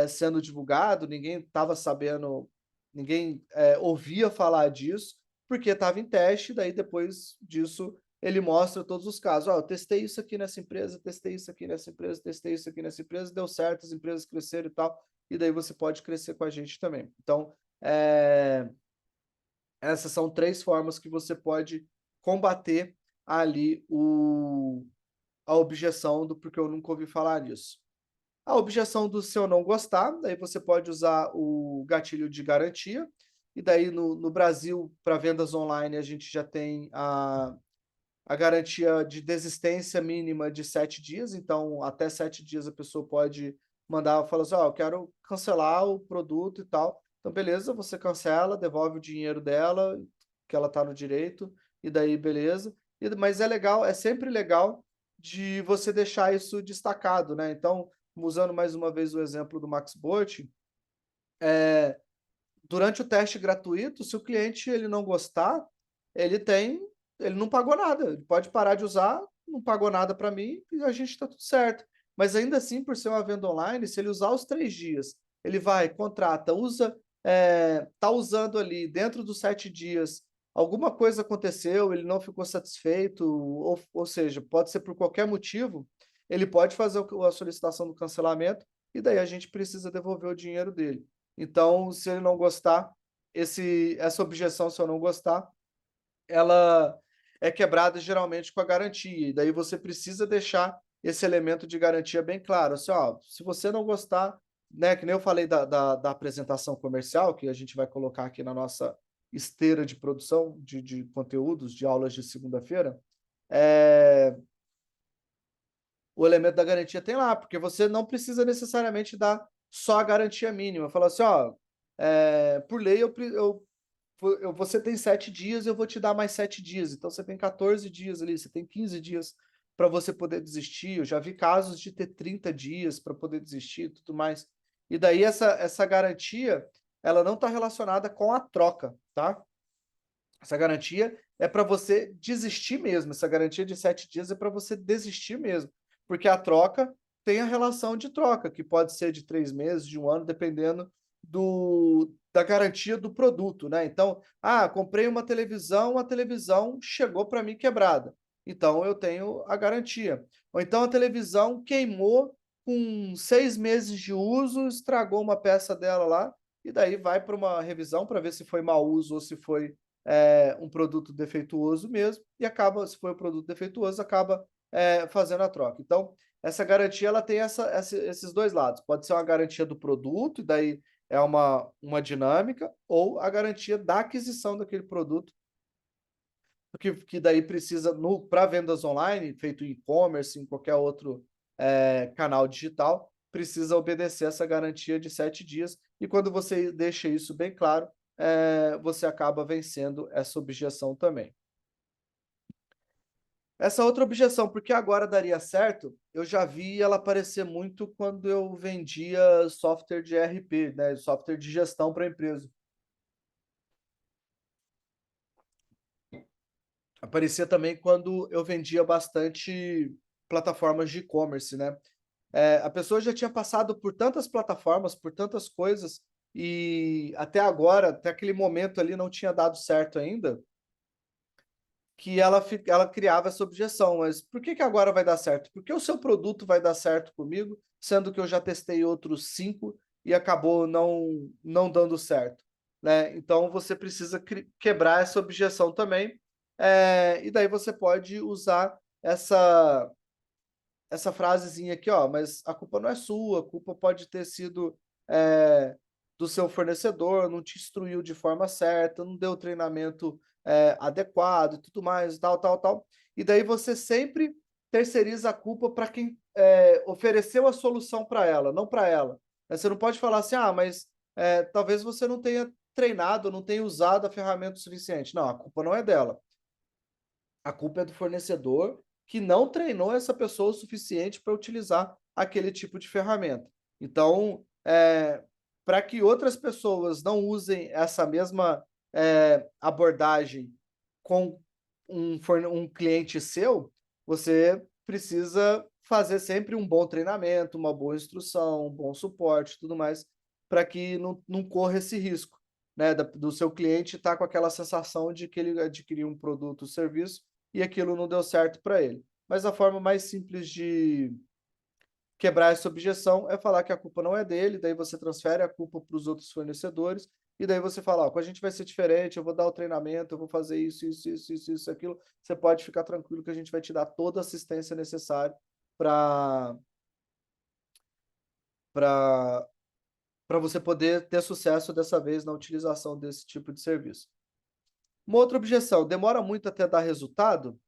sendo divulgado, ninguém estava sabendo, ninguém ouvia falar disso, porque estava em teste, daí depois disso ele mostra todos os casos. Eu testei isso aqui nessa empresa, testei isso aqui nessa empresa, testei isso aqui nessa empresa, deu certo, as empresas cresceram e tal, e daí você pode crescer com a gente também. Então, essas são 3 formas que você pode combater ali a objeção do porque eu nunca ouvi falar nisso. A objeção do se eu não gostar, daí você pode usar o gatilho de garantia, e daí no Brasil, para vendas online, a gente já tem a garantia de desistência mínima de 7 dias, então até 7 dias a pessoa pode mandar, falar assim, eu quero cancelar o produto e tal. Então, beleza, você cancela, devolve o dinheiro dela, que ela está no direito, e daí beleza. Mas é legal, é sempre legal de você deixar isso destacado, né? Então, usando mais uma vez o exemplo do MaxBot, durante o teste gratuito, se o cliente ele não gostar, ele tem, ele não pagou nada. Ele pode parar de usar, não pagou nada para mim e a gente está tudo certo. Mas ainda assim, por ser uma venda online, se ele usar os 3 dias, ele vai, contrata, usa, tá usando ali dentro dos 7 dias, alguma coisa aconteceu, ele não ficou satisfeito, ou seja, pode ser por qualquer motivo, ele pode fazer a solicitação do cancelamento e daí a gente precisa devolver o dinheiro dele. Então, se ele não gostar, essa objeção, se eu não gostar, ela é quebrada geralmente com a garantia. E daí você precisa deixar esse elemento de garantia bem claro. Assim, se você não gostar, né, que nem eu falei da apresentação comercial, que a gente vai colocar aqui na nossa esteira de produção de conteúdos, de aulas de segunda-feira, é, o elemento da garantia tem lá, porque você não precisa necessariamente dar só a garantia mínima. Falar assim, por lei você tem 7 dias, eu vou te dar mais 7 dias. Então você tem 14 dias ali, você tem 15 dias para você poder desistir. Eu já vi casos de ter 30 dias para poder desistir e tudo mais. E daí essa garantia, ela não está relacionada com a troca, tá? Essa garantia é para você desistir mesmo. Essa garantia de 7 dias é para você desistir mesmo. Porque a troca tem a relação de troca, que pode ser de 3 meses, de 1 ano, dependendo da garantia do produto, né? Então, comprei uma televisão, a televisão chegou para mim quebrada. Então, eu tenho a garantia. Ou então a televisão queimou com 6 meses de uso, estragou uma peça dela lá, e daí vai para uma revisão para ver se foi mau uso ou se foi um produto defeituoso mesmo, e acaba, se for um produto defeituoso, acaba fazendo a troca. Então, essa garantia ela tem esses 2 lados. Pode ser uma garantia do produto, e daí é uma dinâmica, ou a garantia da aquisição daquele produto, que daí precisa, para vendas online, feito em e-commerce, em qualquer outro canal digital, precisa obedecer essa garantia de 7 dias, e quando você deixa isso bem claro, você acaba vencendo essa objeção também. Essa outra objeção, porque agora daria certo, eu já vi ela aparecer muito quando eu vendia software de ERP, né, software de gestão para a empresa. Aparecia também quando eu vendia bastante plataformas de e-commerce, né. A pessoa já tinha passado por tantas plataformas, por tantas coisas, e até agora, até aquele momento ali não tinha dado certo ainda, que ela criava essa objeção, mas por que que agora vai dar certo? Por que o seu produto vai dar certo comigo, sendo que eu já testei outros 5 e acabou não dando certo, né. Então você precisa quebrar essa objeção também, e daí você pode usar essa frasezinha aqui, ó, mas a culpa não é sua, a culpa pode ter sido, eh, do seu fornecedor, não te instruiu de forma certa, não deu o treinamento, adequado e tudo mais, tal, tal, tal. E daí você sempre terceiriza a culpa para quem, ofereceu a solução para ela, não para ela. Você não pode falar assim: "Ah, mas, talvez você não tenha treinado, não tenha usado a ferramenta o suficiente". Não, a culpa não é dela. A culpa é do fornecedor que não treinou essa pessoa o suficiente para utilizar aquele tipo de ferramenta. Então, para que outras pessoas não usem essa mesma, abordagem com um cliente seu, você precisa fazer sempre um bom treinamento, uma boa instrução, um bom suporte, tudo mais, para que não corra esse risco, né, do seu cliente estar com aquela sensação de que ele adquiriu um produto ou serviço e aquilo não deu certo para ele. Mas a forma mais simples de quebrar essa objeção é falar que a culpa não é dele, daí você transfere a culpa para os outros fornecedores, e daí você fala: "Ó, com a gente vai ser diferente, eu vou dar o treinamento, eu vou fazer isso, isso, isso, isso, isso, aquilo. Você pode ficar tranquilo que a gente vai te dar toda a assistência necessária para para para você poder ter sucesso dessa vez na utilização desse tipo de serviço". Uma outra objeção: demora muito até dar resultado?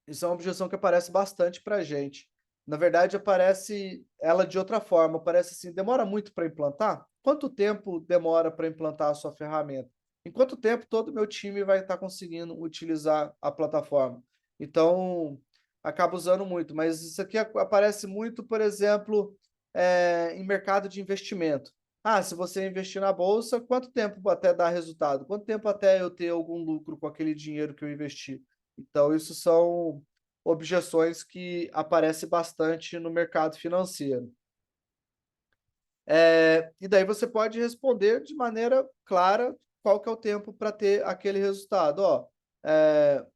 Isso é uma objeção que aparece bastante pra gente. Na verdade, aparece ela de outra forma, parece assim: "Demora muito para implantar? Quanto tempo demora para implantar a sua ferramenta? Em quanto tempo todo o meu time vai estar conseguindo utilizar a plataforma?". Então, acaba usando muito, mas isso aqui aparece muito, por exemplo, em mercado de investimento. Ah, se você investir na bolsa, quanto tempo até dar resultado? Quanto tempo até eu ter algum lucro com aquele dinheiro que eu investi? Então, isso são objeções que aparecem bastante no mercado financeiro. E daí você pode responder de maneira clara qual que é o tempo para ter aquele resultado. Ó,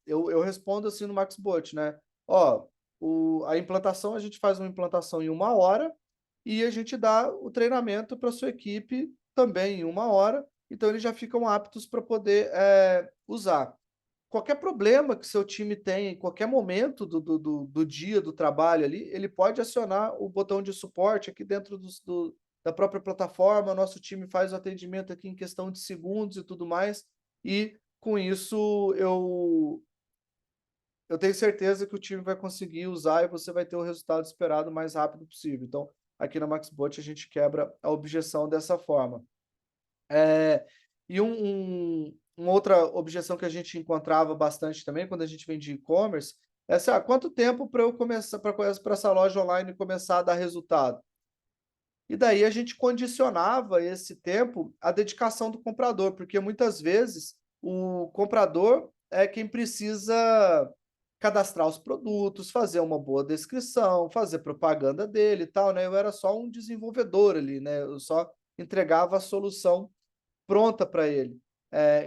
eu respondo assim no MaxBot, né? Ó, a implantação, a gente faz uma implantação em 1 hora e a gente dá o treinamento para sua equipe também em 1 hora. Então, eles já ficam aptos para poder usar. Qualquer problema que seu time tem em qualquer momento do dia, do trabalho ali, ele pode acionar o botão de suporte aqui dentro da própria plataforma, nosso time faz o atendimento aqui em questão de segundos e tudo mais, e com isso eu tenho certeza que o time vai conseguir usar e você vai ter o resultado esperado o mais rápido possível. Então, aqui na MaxBot a gente quebra a objeção dessa forma. Eh, e uma outra objeção que a gente encontrava bastante também quando a gente vendia e-commerce, é assim: "Ah, quanto tempo para eu começar para essa loja online começar a dar resultado?". E daí a gente condicionava esse tempo à dedicação do comprador, porque muitas vezes o comprador é quem precisa cadastrar os produtos, fazer uma boa descrição, fazer propaganda dele e tal, né. Eu era só um desenvolvedor ali, né, eu só entregava a solução pronta para ele.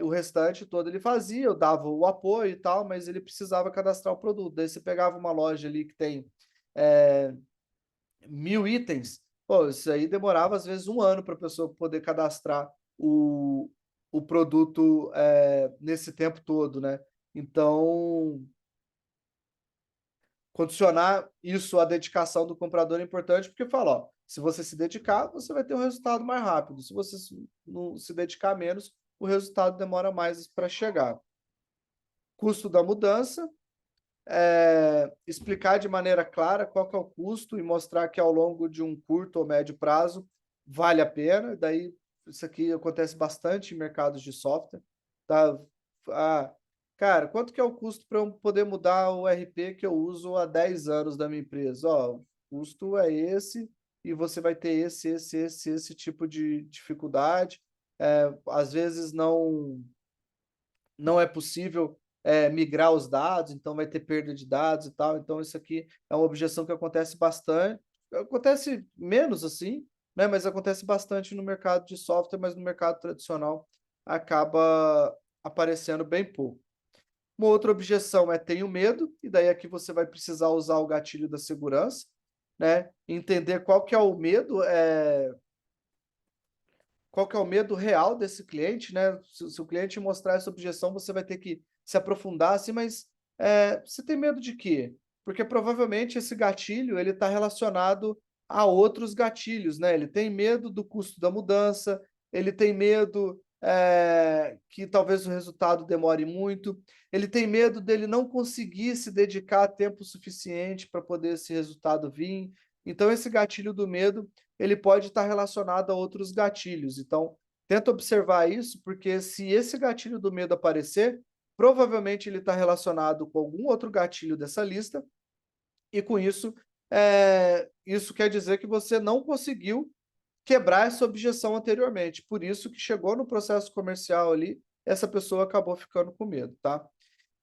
O restante todo ele fazia, eu dava o apoio e tal, mas ele precisava cadastrar o produto. Daí você pegava uma loja ali que tem, eh, 1000 itens, pô, isso aí demorava às vezes 1 ano para a pessoa poder cadastrar o produto, nesse tempo todo, né. Então, condicionar isso à dedicação do comprador é importante, porque fala: "Ó, se você se dedicar, você vai ter um resultado mais rápido, se você não se dedicar menos, o resultado demora mais para chegar". Custo da mudança, explicar de maneira clara qual que é o custo e mostrar que ao longo de um curto ou médio prazo vale a pena. Daí isso aqui acontece bastante em mercados de software, tá? Ah, cara, quanto que é o custo para eu poder mudar o RP que eu uso há 10 anos da minha empresa? Ó, o custo é esse e você vai ter esse tipo de dificuldade. Às vezes não é possível migrar os dados, então vai ter perda de dados e tal. Então, isso aqui é uma objeção que acontece bastante. Acontece menos assim, né? Mas acontece bastante no mercado de software, mas no mercado tradicional acaba aparecendo bem pouco. Uma outra objeção é tenho medo, e daí aqui você vai precisar usar o gatilho da segurança, né? Entender qual que é o medo, qual que é o medo real desse cliente, né? Se o cliente mostrar essa objeção, você vai ter que se aprofundar assim, mas você tem medo de quê? Porque provavelmente esse gatilho ele está relacionado a outros gatilhos, né? Ele tem medo do custo da mudança, ele tem medo que talvez o resultado demore muito, ele tem medo dele não conseguir se dedicar tempo suficiente para poder esse resultado vir. Então, esse gatilho do medo ele pode estar relacionado a outros gatilhos. Então, tenta observar isso, porque se esse gatilho do medo aparecer, provavelmente ele está relacionado com algum outro gatilho dessa lista, e com isso, isso quer dizer que você não conseguiu quebrar essa objeção anteriormente. Por isso que chegou no processo comercial ali, essa pessoa acabou ficando com medo, tá?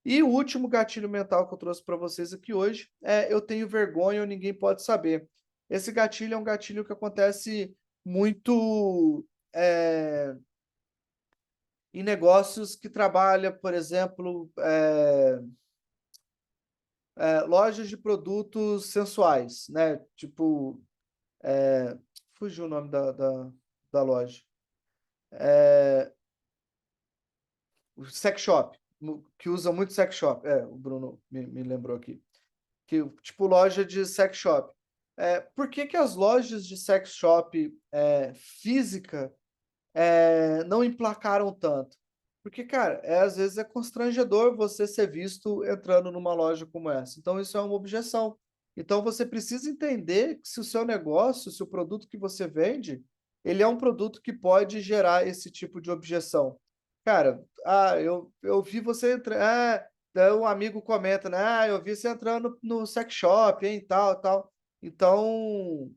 E o último gatilho mental que eu trouxe para vocês aqui hoje é eu tenho vergonha ou ninguém pode saber. Esse gatilho é um gatilho que acontece muito em negócios que trabalha, por exemplo, lojas de produtos sensuais, né? Tipo, fugiu o nome da loja. O sex shop, que usa muito sex shop. O Bruno me lembrou aqui. Que, tipo loja de sex shop. Por que que as lojas de sex shop física não emplacaram tanto? Porque, cara, às vezes é constrangedor você ser visto entrando numa loja como essa. Então, isso é uma objeção. Então, você precisa entender que se o seu negócio, se o produto que você vende, ele é um produto que pode gerar esse tipo de objeção. Cara, eu vi você entrar. Daí um amigo comenta, né? Eu vi você entrando no sex shop, hein, tal, tal. Então,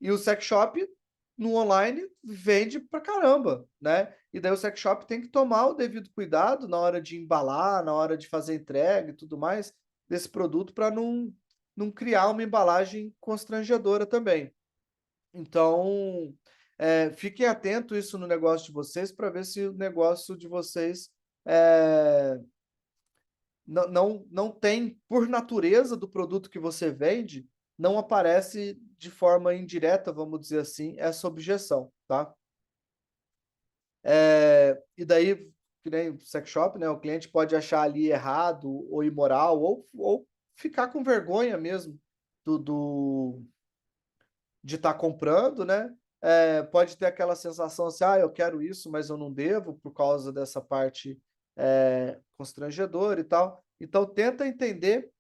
e o sex shop no online vende pra caramba, né? E daí o sex shop tem que tomar o devido cuidado na hora de embalar, na hora de fazer entrega e tudo mais desse produto para não criar uma embalagem constrangedora também. Então, fiquem atentos isso no negócio de vocês para ver se o negócio de vocês é, não tem, por natureza do produto que você vende, não aparece de forma indireta, vamos dizer assim, essa objeção, tá? E daí, que nem o sex shop, né? O cliente pode achar ali errado ou imoral, ou ficar com vergonha mesmo do de estar comprando, né? Pode ter aquela sensação assim, eu quero isso, mas eu não devo por causa dessa parte constrangedora e tal. Então, tenta entender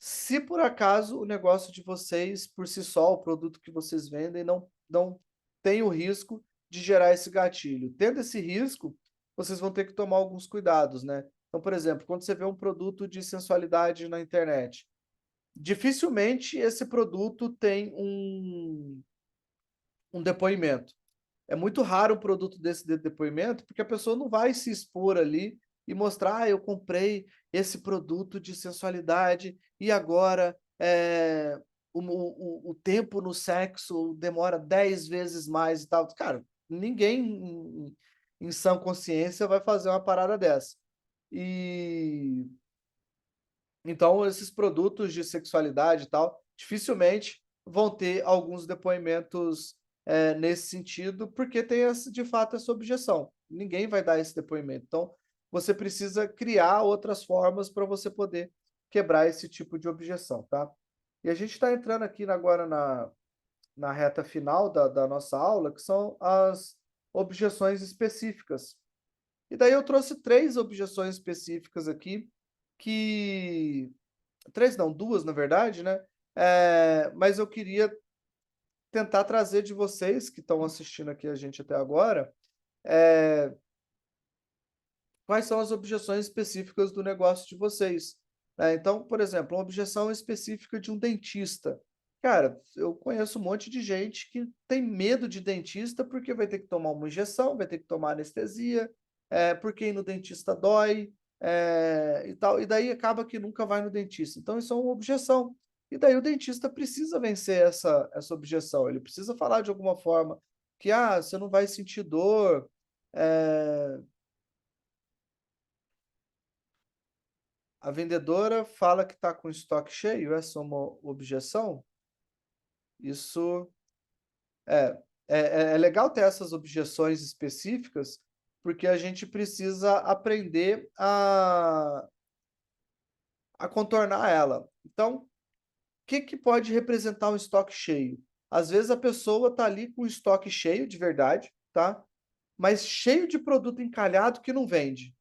se por acaso o negócio de vocês, por si só, o produto que vocês vendem, não tem o risco de gerar esse gatilho. Tendo esse risco, vocês vão ter que tomar alguns cuidados, né? Então, por exemplo, quando você vê um produto de sensualidade na internet, dificilmente esse produto tem um depoimento. É muito raro um produto desse de depoimento, porque a pessoa não vai se expor ali e mostrar, eu comprei esse produto de sensualidade e agora o tempo no sexo demora 10 vezes mais e tal. Cara, ninguém em sã consciência vai fazer uma parada dessa. E então esses produtos de sexualidade e tal, dificilmente vão ter alguns depoimentos nesse sentido, porque tem de fato essa objeção. Ninguém vai dar esse depoimento. Então, você precisa criar outras formas para você poder quebrar esse tipo de objeção, tá? E a gente está entrando aqui agora na reta final da nossa aula, que são as objeções específicas. E daí eu trouxe 3 objeções específicas aqui que 3 não, 2 na verdade, né, mas eu queria tentar trazer de vocês que estão assistindo aqui a gente até agora, eh, quais são as objeções específicas do negócio de vocês, né. Então, por exemplo, uma objeção específica de um dentista. Cara, eu conheço um monte de gente que tem medo de dentista, porque vai ter que tomar uma injeção, vai ter que tomar anestesia, porque ir no dentista dói, e tal, e daí acaba que nunca vai no dentista. Então isso é uma objeção. E daí o dentista precisa vencer essa objeção, ele precisa falar de alguma forma que: "Ah, você não vai sentir dor, eh" A vendedora fala que está com estoque cheio, essa é uma objeção? Isso é, é legal ter essas objeções específicas, porque a gente precisa aprender a contornar ela. Então, o que que pode representar um estoque cheio? Às vezes a pessoa está ali com o estoque cheio de verdade, tá, mas cheio de produto encalhado que não vende.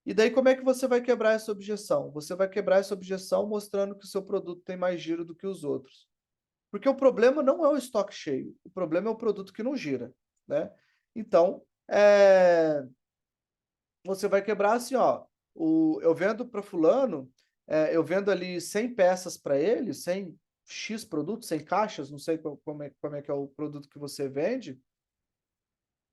E daí como é que você vai quebrar essa objeção? Você vai quebrar essa objeção mostrando que o seu produto tem mais giro do que os outros. Porque o problema não é o estoque cheio, o problema é o produto que não gira, né. Então, você vai quebrar assim, ó, eu vendo para fulano, eu vendo ali 100 peças para ele, 100 X produtos, 100 caixas, não sei como é que é o produto que você vende,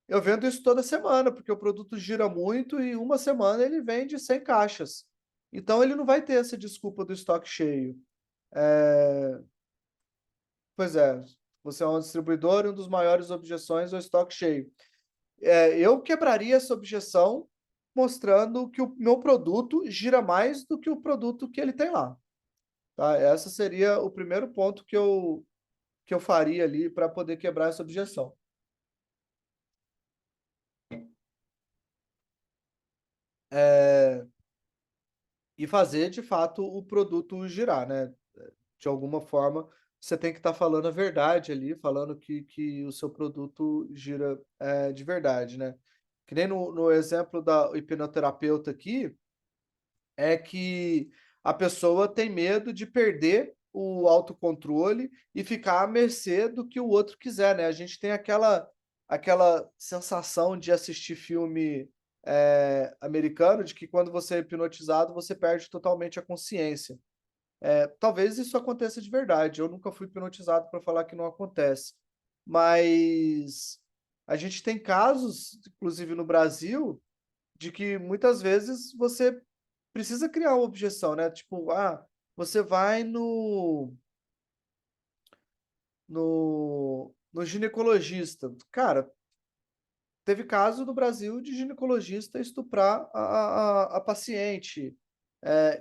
eu vendo isso toda semana, porque o produto gira muito e uma semana ele vende 100 caixas. Então ele não vai ter essa desculpa do estoque cheio. Eh Pois é, você é um distribuidor e um dos maiores objeções é o estoque cheio. Eu quebraria essa objeção mostrando que o meu produto gira mais do que o produto que ele tem lá, tá. Essa seria o primeiro ponto que eu faria ali para poder quebrar essa objeção. Eh, e fazer de fato o produto girar, né. De alguma forma, você tem que estar falando a verdade ali, falando que o seu produto gira, de verdade, né. Que nem no exemplo da hipnoterapeuta aqui, é que a pessoa tem medo de perder o autocontrole e ficar à mercê do que o outro quiser, né. A gente tem aquela sensação de assistir filme, americano, de que quando você é hipnotizado, você perde totalmente a consciência. Talvez isso aconteça de verdade, eu nunca fui hipnotizado para falar que não acontece. Mas a gente tem casos, inclusive no Brasil, de que muitas vezes você precisa criar uma objeção, né, tipo, você vai no ginecologista. Cara, teve caso no Brasil de ginecologista estuprar a paciente.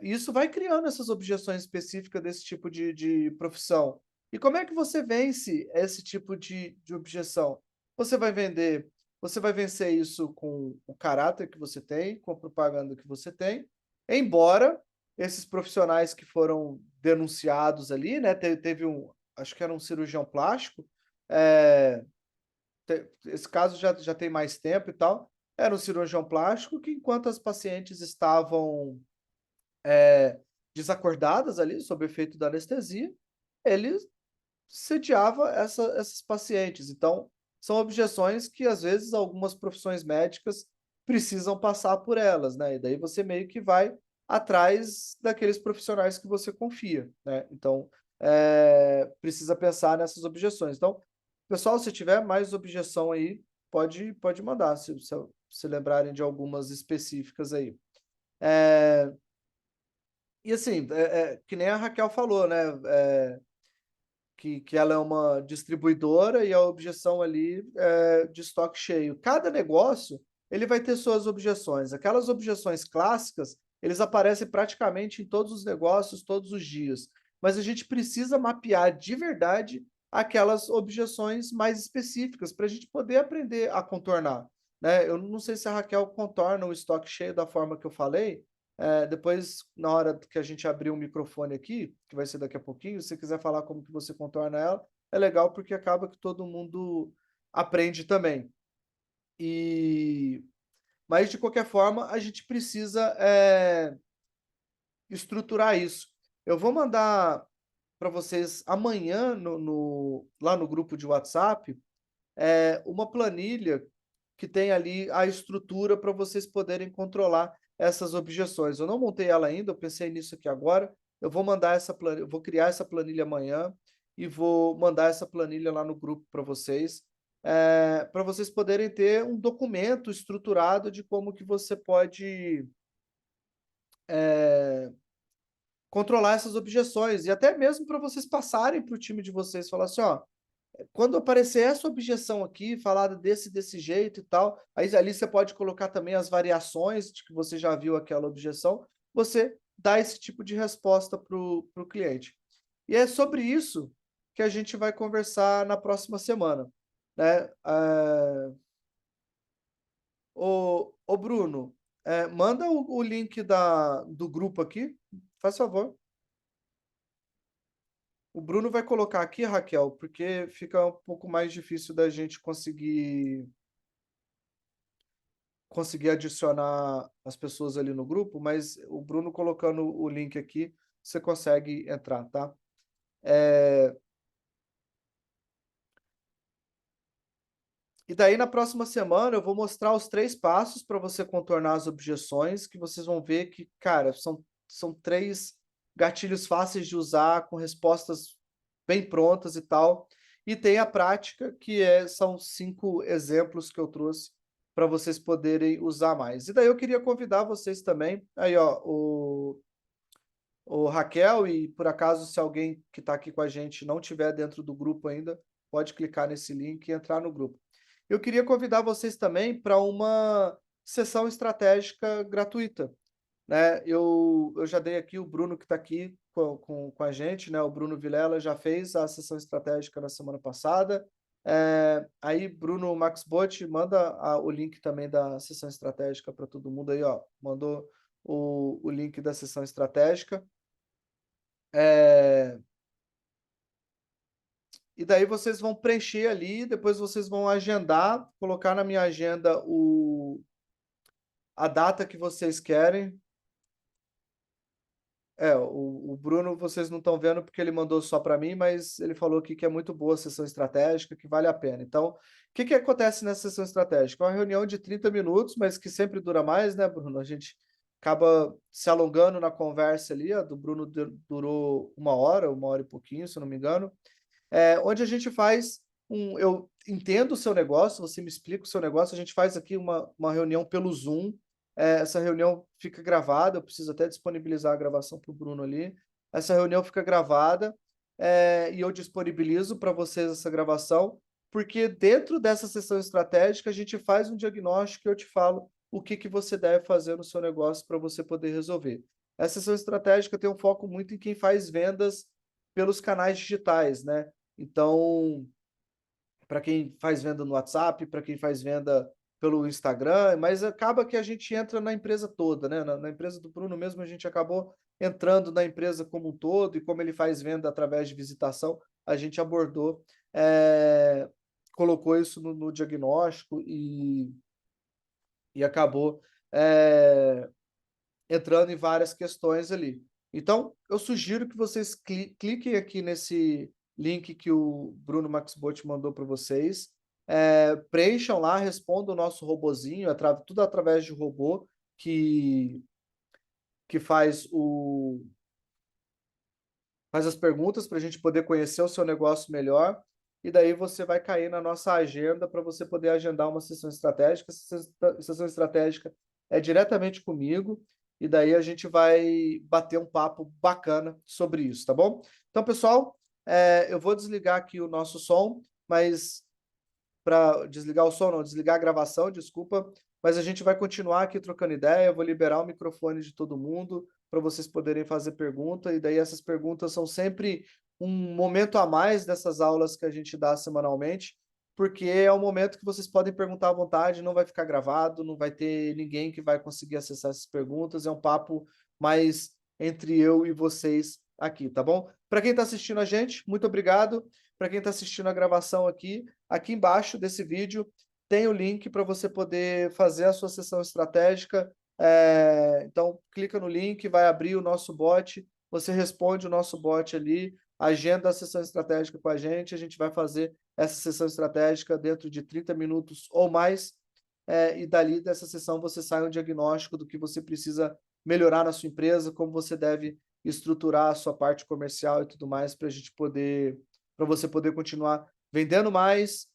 Isso vai criando essas objeções específicas desse tipo de profissão. E como é que você vence esse tipo de objeção? Você vai vender você vai vencer isso com o caráter que você tem, com a propaganda que você tem, embora esses profissionais que foram denunciados ali, né, teve acho que era um cirurgião plástico, eh esse caso já tem mais tempo e tal. Era um cirurgião plástico que, enquanto as pacientes estavam, desacordadas ali, sob o efeito da anestesia, ele sediava essas pacientes. Então, são objeções que, às vezes, algumas profissões médicas precisam passar por elas, né, e daí você meio que vai atrás daqueles profissionais que você confia, né. Então, precisa pensar nessas objeções. Então, pessoal, se tiver mais objeção aí, pode mandar, se lembrarem de algumas específicas aí. Eh, e assim, que nem a Raquel falou, né, que ela é uma distribuidora e a objeção ali é de estoque cheio. Cada negócio, ele vai ter suas objeções. Aquelas objeções clássicas, eles aparecem praticamente em todos os negócios, todos os dias. Mas a gente precisa mapear de verdade aquelas objeções mais específicas para a gente poder aprender a contornar, né. Eu não sei se a Raquel contorna o estoque cheio da forma que eu falei, depois, na hora que a gente abrir o microfone aqui, que vai ser daqui a pouquinho, se você quiser falar como que você contorna ela, é legal porque acaba que todo mundo aprende também. E mas de qualquer forma, a gente precisa, estruturar isso. Eu vou mandar para vocês amanhã lá no grupo de WhatsApp uma planilha que tem ali a estrutura para vocês poderem controlar essas objeções. Eu não montei ela ainda, eu pensei nisso aqui agora. Eu vou mandar essa planilha, eu vou criar essa planilha amanhã e vou mandar essa planilha lá no grupo para vocês poderem ter um documento estruturado de como que você pode é, controlar essas objeções e até mesmo para vocês passarem para o time de vocês, falar assim, ó, quando aparecer essa objeção aqui, falada desse jeito e tal, aí ali você pode colocar também as variações de que você já viu aquela objeção, você dá esse tipo de resposta para o cliente. E é sobre isso que a gente vai conversar na próxima semana, né? Ô Bruno, manda o link do grupo aqui, faz favor. O Bruno vai colocar aqui, Raquel, porque fica um pouco mais difícil da gente conseguir adicionar as pessoas ali no grupo, mas o Bruno colocando o link aqui, você consegue entrar, tá? E daí na próxima semana eu vou mostrar os 3 passos para você contornar as objeções, que vocês vão ver que, cara, são 3 gatilhos fáceis de usar, com respostas bem prontas e tal. E tem a prática, são 5 exemplos que eu trouxe para vocês poderem usar mais. E daí eu queria convidar vocês também, aí ó, o Raquel, e por acaso se alguém que está aqui com a gente não tiver dentro do grupo ainda, pode clicar nesse link e entrar no grupo. Eu queria convidar vocês também para uma sessão estratégica gratuita, né? Eu já dei aqui, o Bruno que está aqui com a gente, né? O Bruno Vilela já fez a sessão estratégica na semana passada. Aí, Bruno Max Botti, manda o link também da sessão estratégica para todo mundo aí, ó. Mandou o link da sessão estratégica. E daí vocês vão preencher ali, depois vocês vão agendar, colocar na minha agenda a data que vocês querem. O Bruno vocês não estão vendo porque ele mandou só para mim, mas ele falou aqui que é muito boa a sessão estratégica, que vale a pena. Então, o que que acontece nessa sessão estratégica? É uma reunião de 30 minutos, mas que sempre dura mais, né, Bruno? A gente acaba se alongando na conversa ali. A do Bruno durou uma hora e pouquinho, se eu não me engano. Onde a gente faz eu entendo o seu negócio, você me explica o seu negócio, a gente faz aqui uma reunião pelo Zoom, essa reunião fica gravada, eu preciso até disponibilizar a gravação para o Bruno ali, essa reunião fica gravada, e eu disponibilizo para vocês essa gravação, porque dentro dessa sessão estratégica a gente faz um diagnóstico e eu te falo o que que você deve fazer no seu negócio para você poder resolver. Essa sessão estratégica tem um foco muito em quem faz vendas pelos canais digitais, né? Então, para quem faz venda no WhatsApp, para quem faz venda pelo Instagram, mas acaba que a gente entra na empresa toda, né? Na empresa do Bruno mesmo, a gente acabou entrando na empresa como um todo, e como ele faz venda através de visitação, a gente abordou, colocou isso no diagnóstico e acabou entrando em várias questões ali. Então, eu sugiro que vocês cliquem aqui nesse link que o Bruno Maxbot mandou para vocês, preencham lá, respondam o nosso robozinho, tudo através de robô que, que faz as perguntas para a gente poder conhecer o seu negócio melhor, e daí você vai cair na nossa agenda para você poder agendar uma sessão estratégica. Essa sessão estratégica é diretamente comigo, e daí a gente vai bater um papo bacana sobre isso, tá bom? Então, pessoal, eu vou desligar aqui o nosso som, mas para desligar o som, não, desligar a gravação, desculpa, mas a gente vai continuar aqui trocando ideia, eu vou liberar o microfone de todo mundo para vocês poderem fazer pergunta, e daí essas perguntas são sempre um momento a mais dessas aulas que a gente dá semanalmente, porque é um momento que vocês podem perguntar à vontade, não vai ficar gravado, não vai ter ninguém que vai conseguir acessar essas perguntas, é um papo mais entre eu e vocês aqui, tá bom? Para quem está assistindo a gente, muito obrigado. Para quem está assistindo a gravação aqui embaixo desse vídeo tem o link para você poder fazer a sua sessão estratégica. Então, clica no link, vai abrir o nosso bot, você responde o nosso bot ali, agenda a sessão estratégica com a gente vai fazer essa sessão estratégica dentro de 30 minutos ou mais, e dali dessa sessão você sai um diagnóstico do que você precisa melhorar na sua empresa, como você deve estruturar a sua parte comercial e tudo mais para você poder continuar vendendo mais,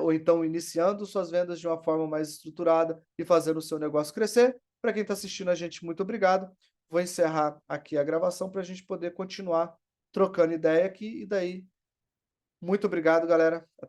ou então iniciando suas vendas de uma forma mais estruturada e fazendo o seu negócio crescer. Para quem está assistindo a gente, muito obrigado. Vou encerrar aqui a gravação para a gente poder continuar trocando ideia aqui, e daí, muito obrigado, galera.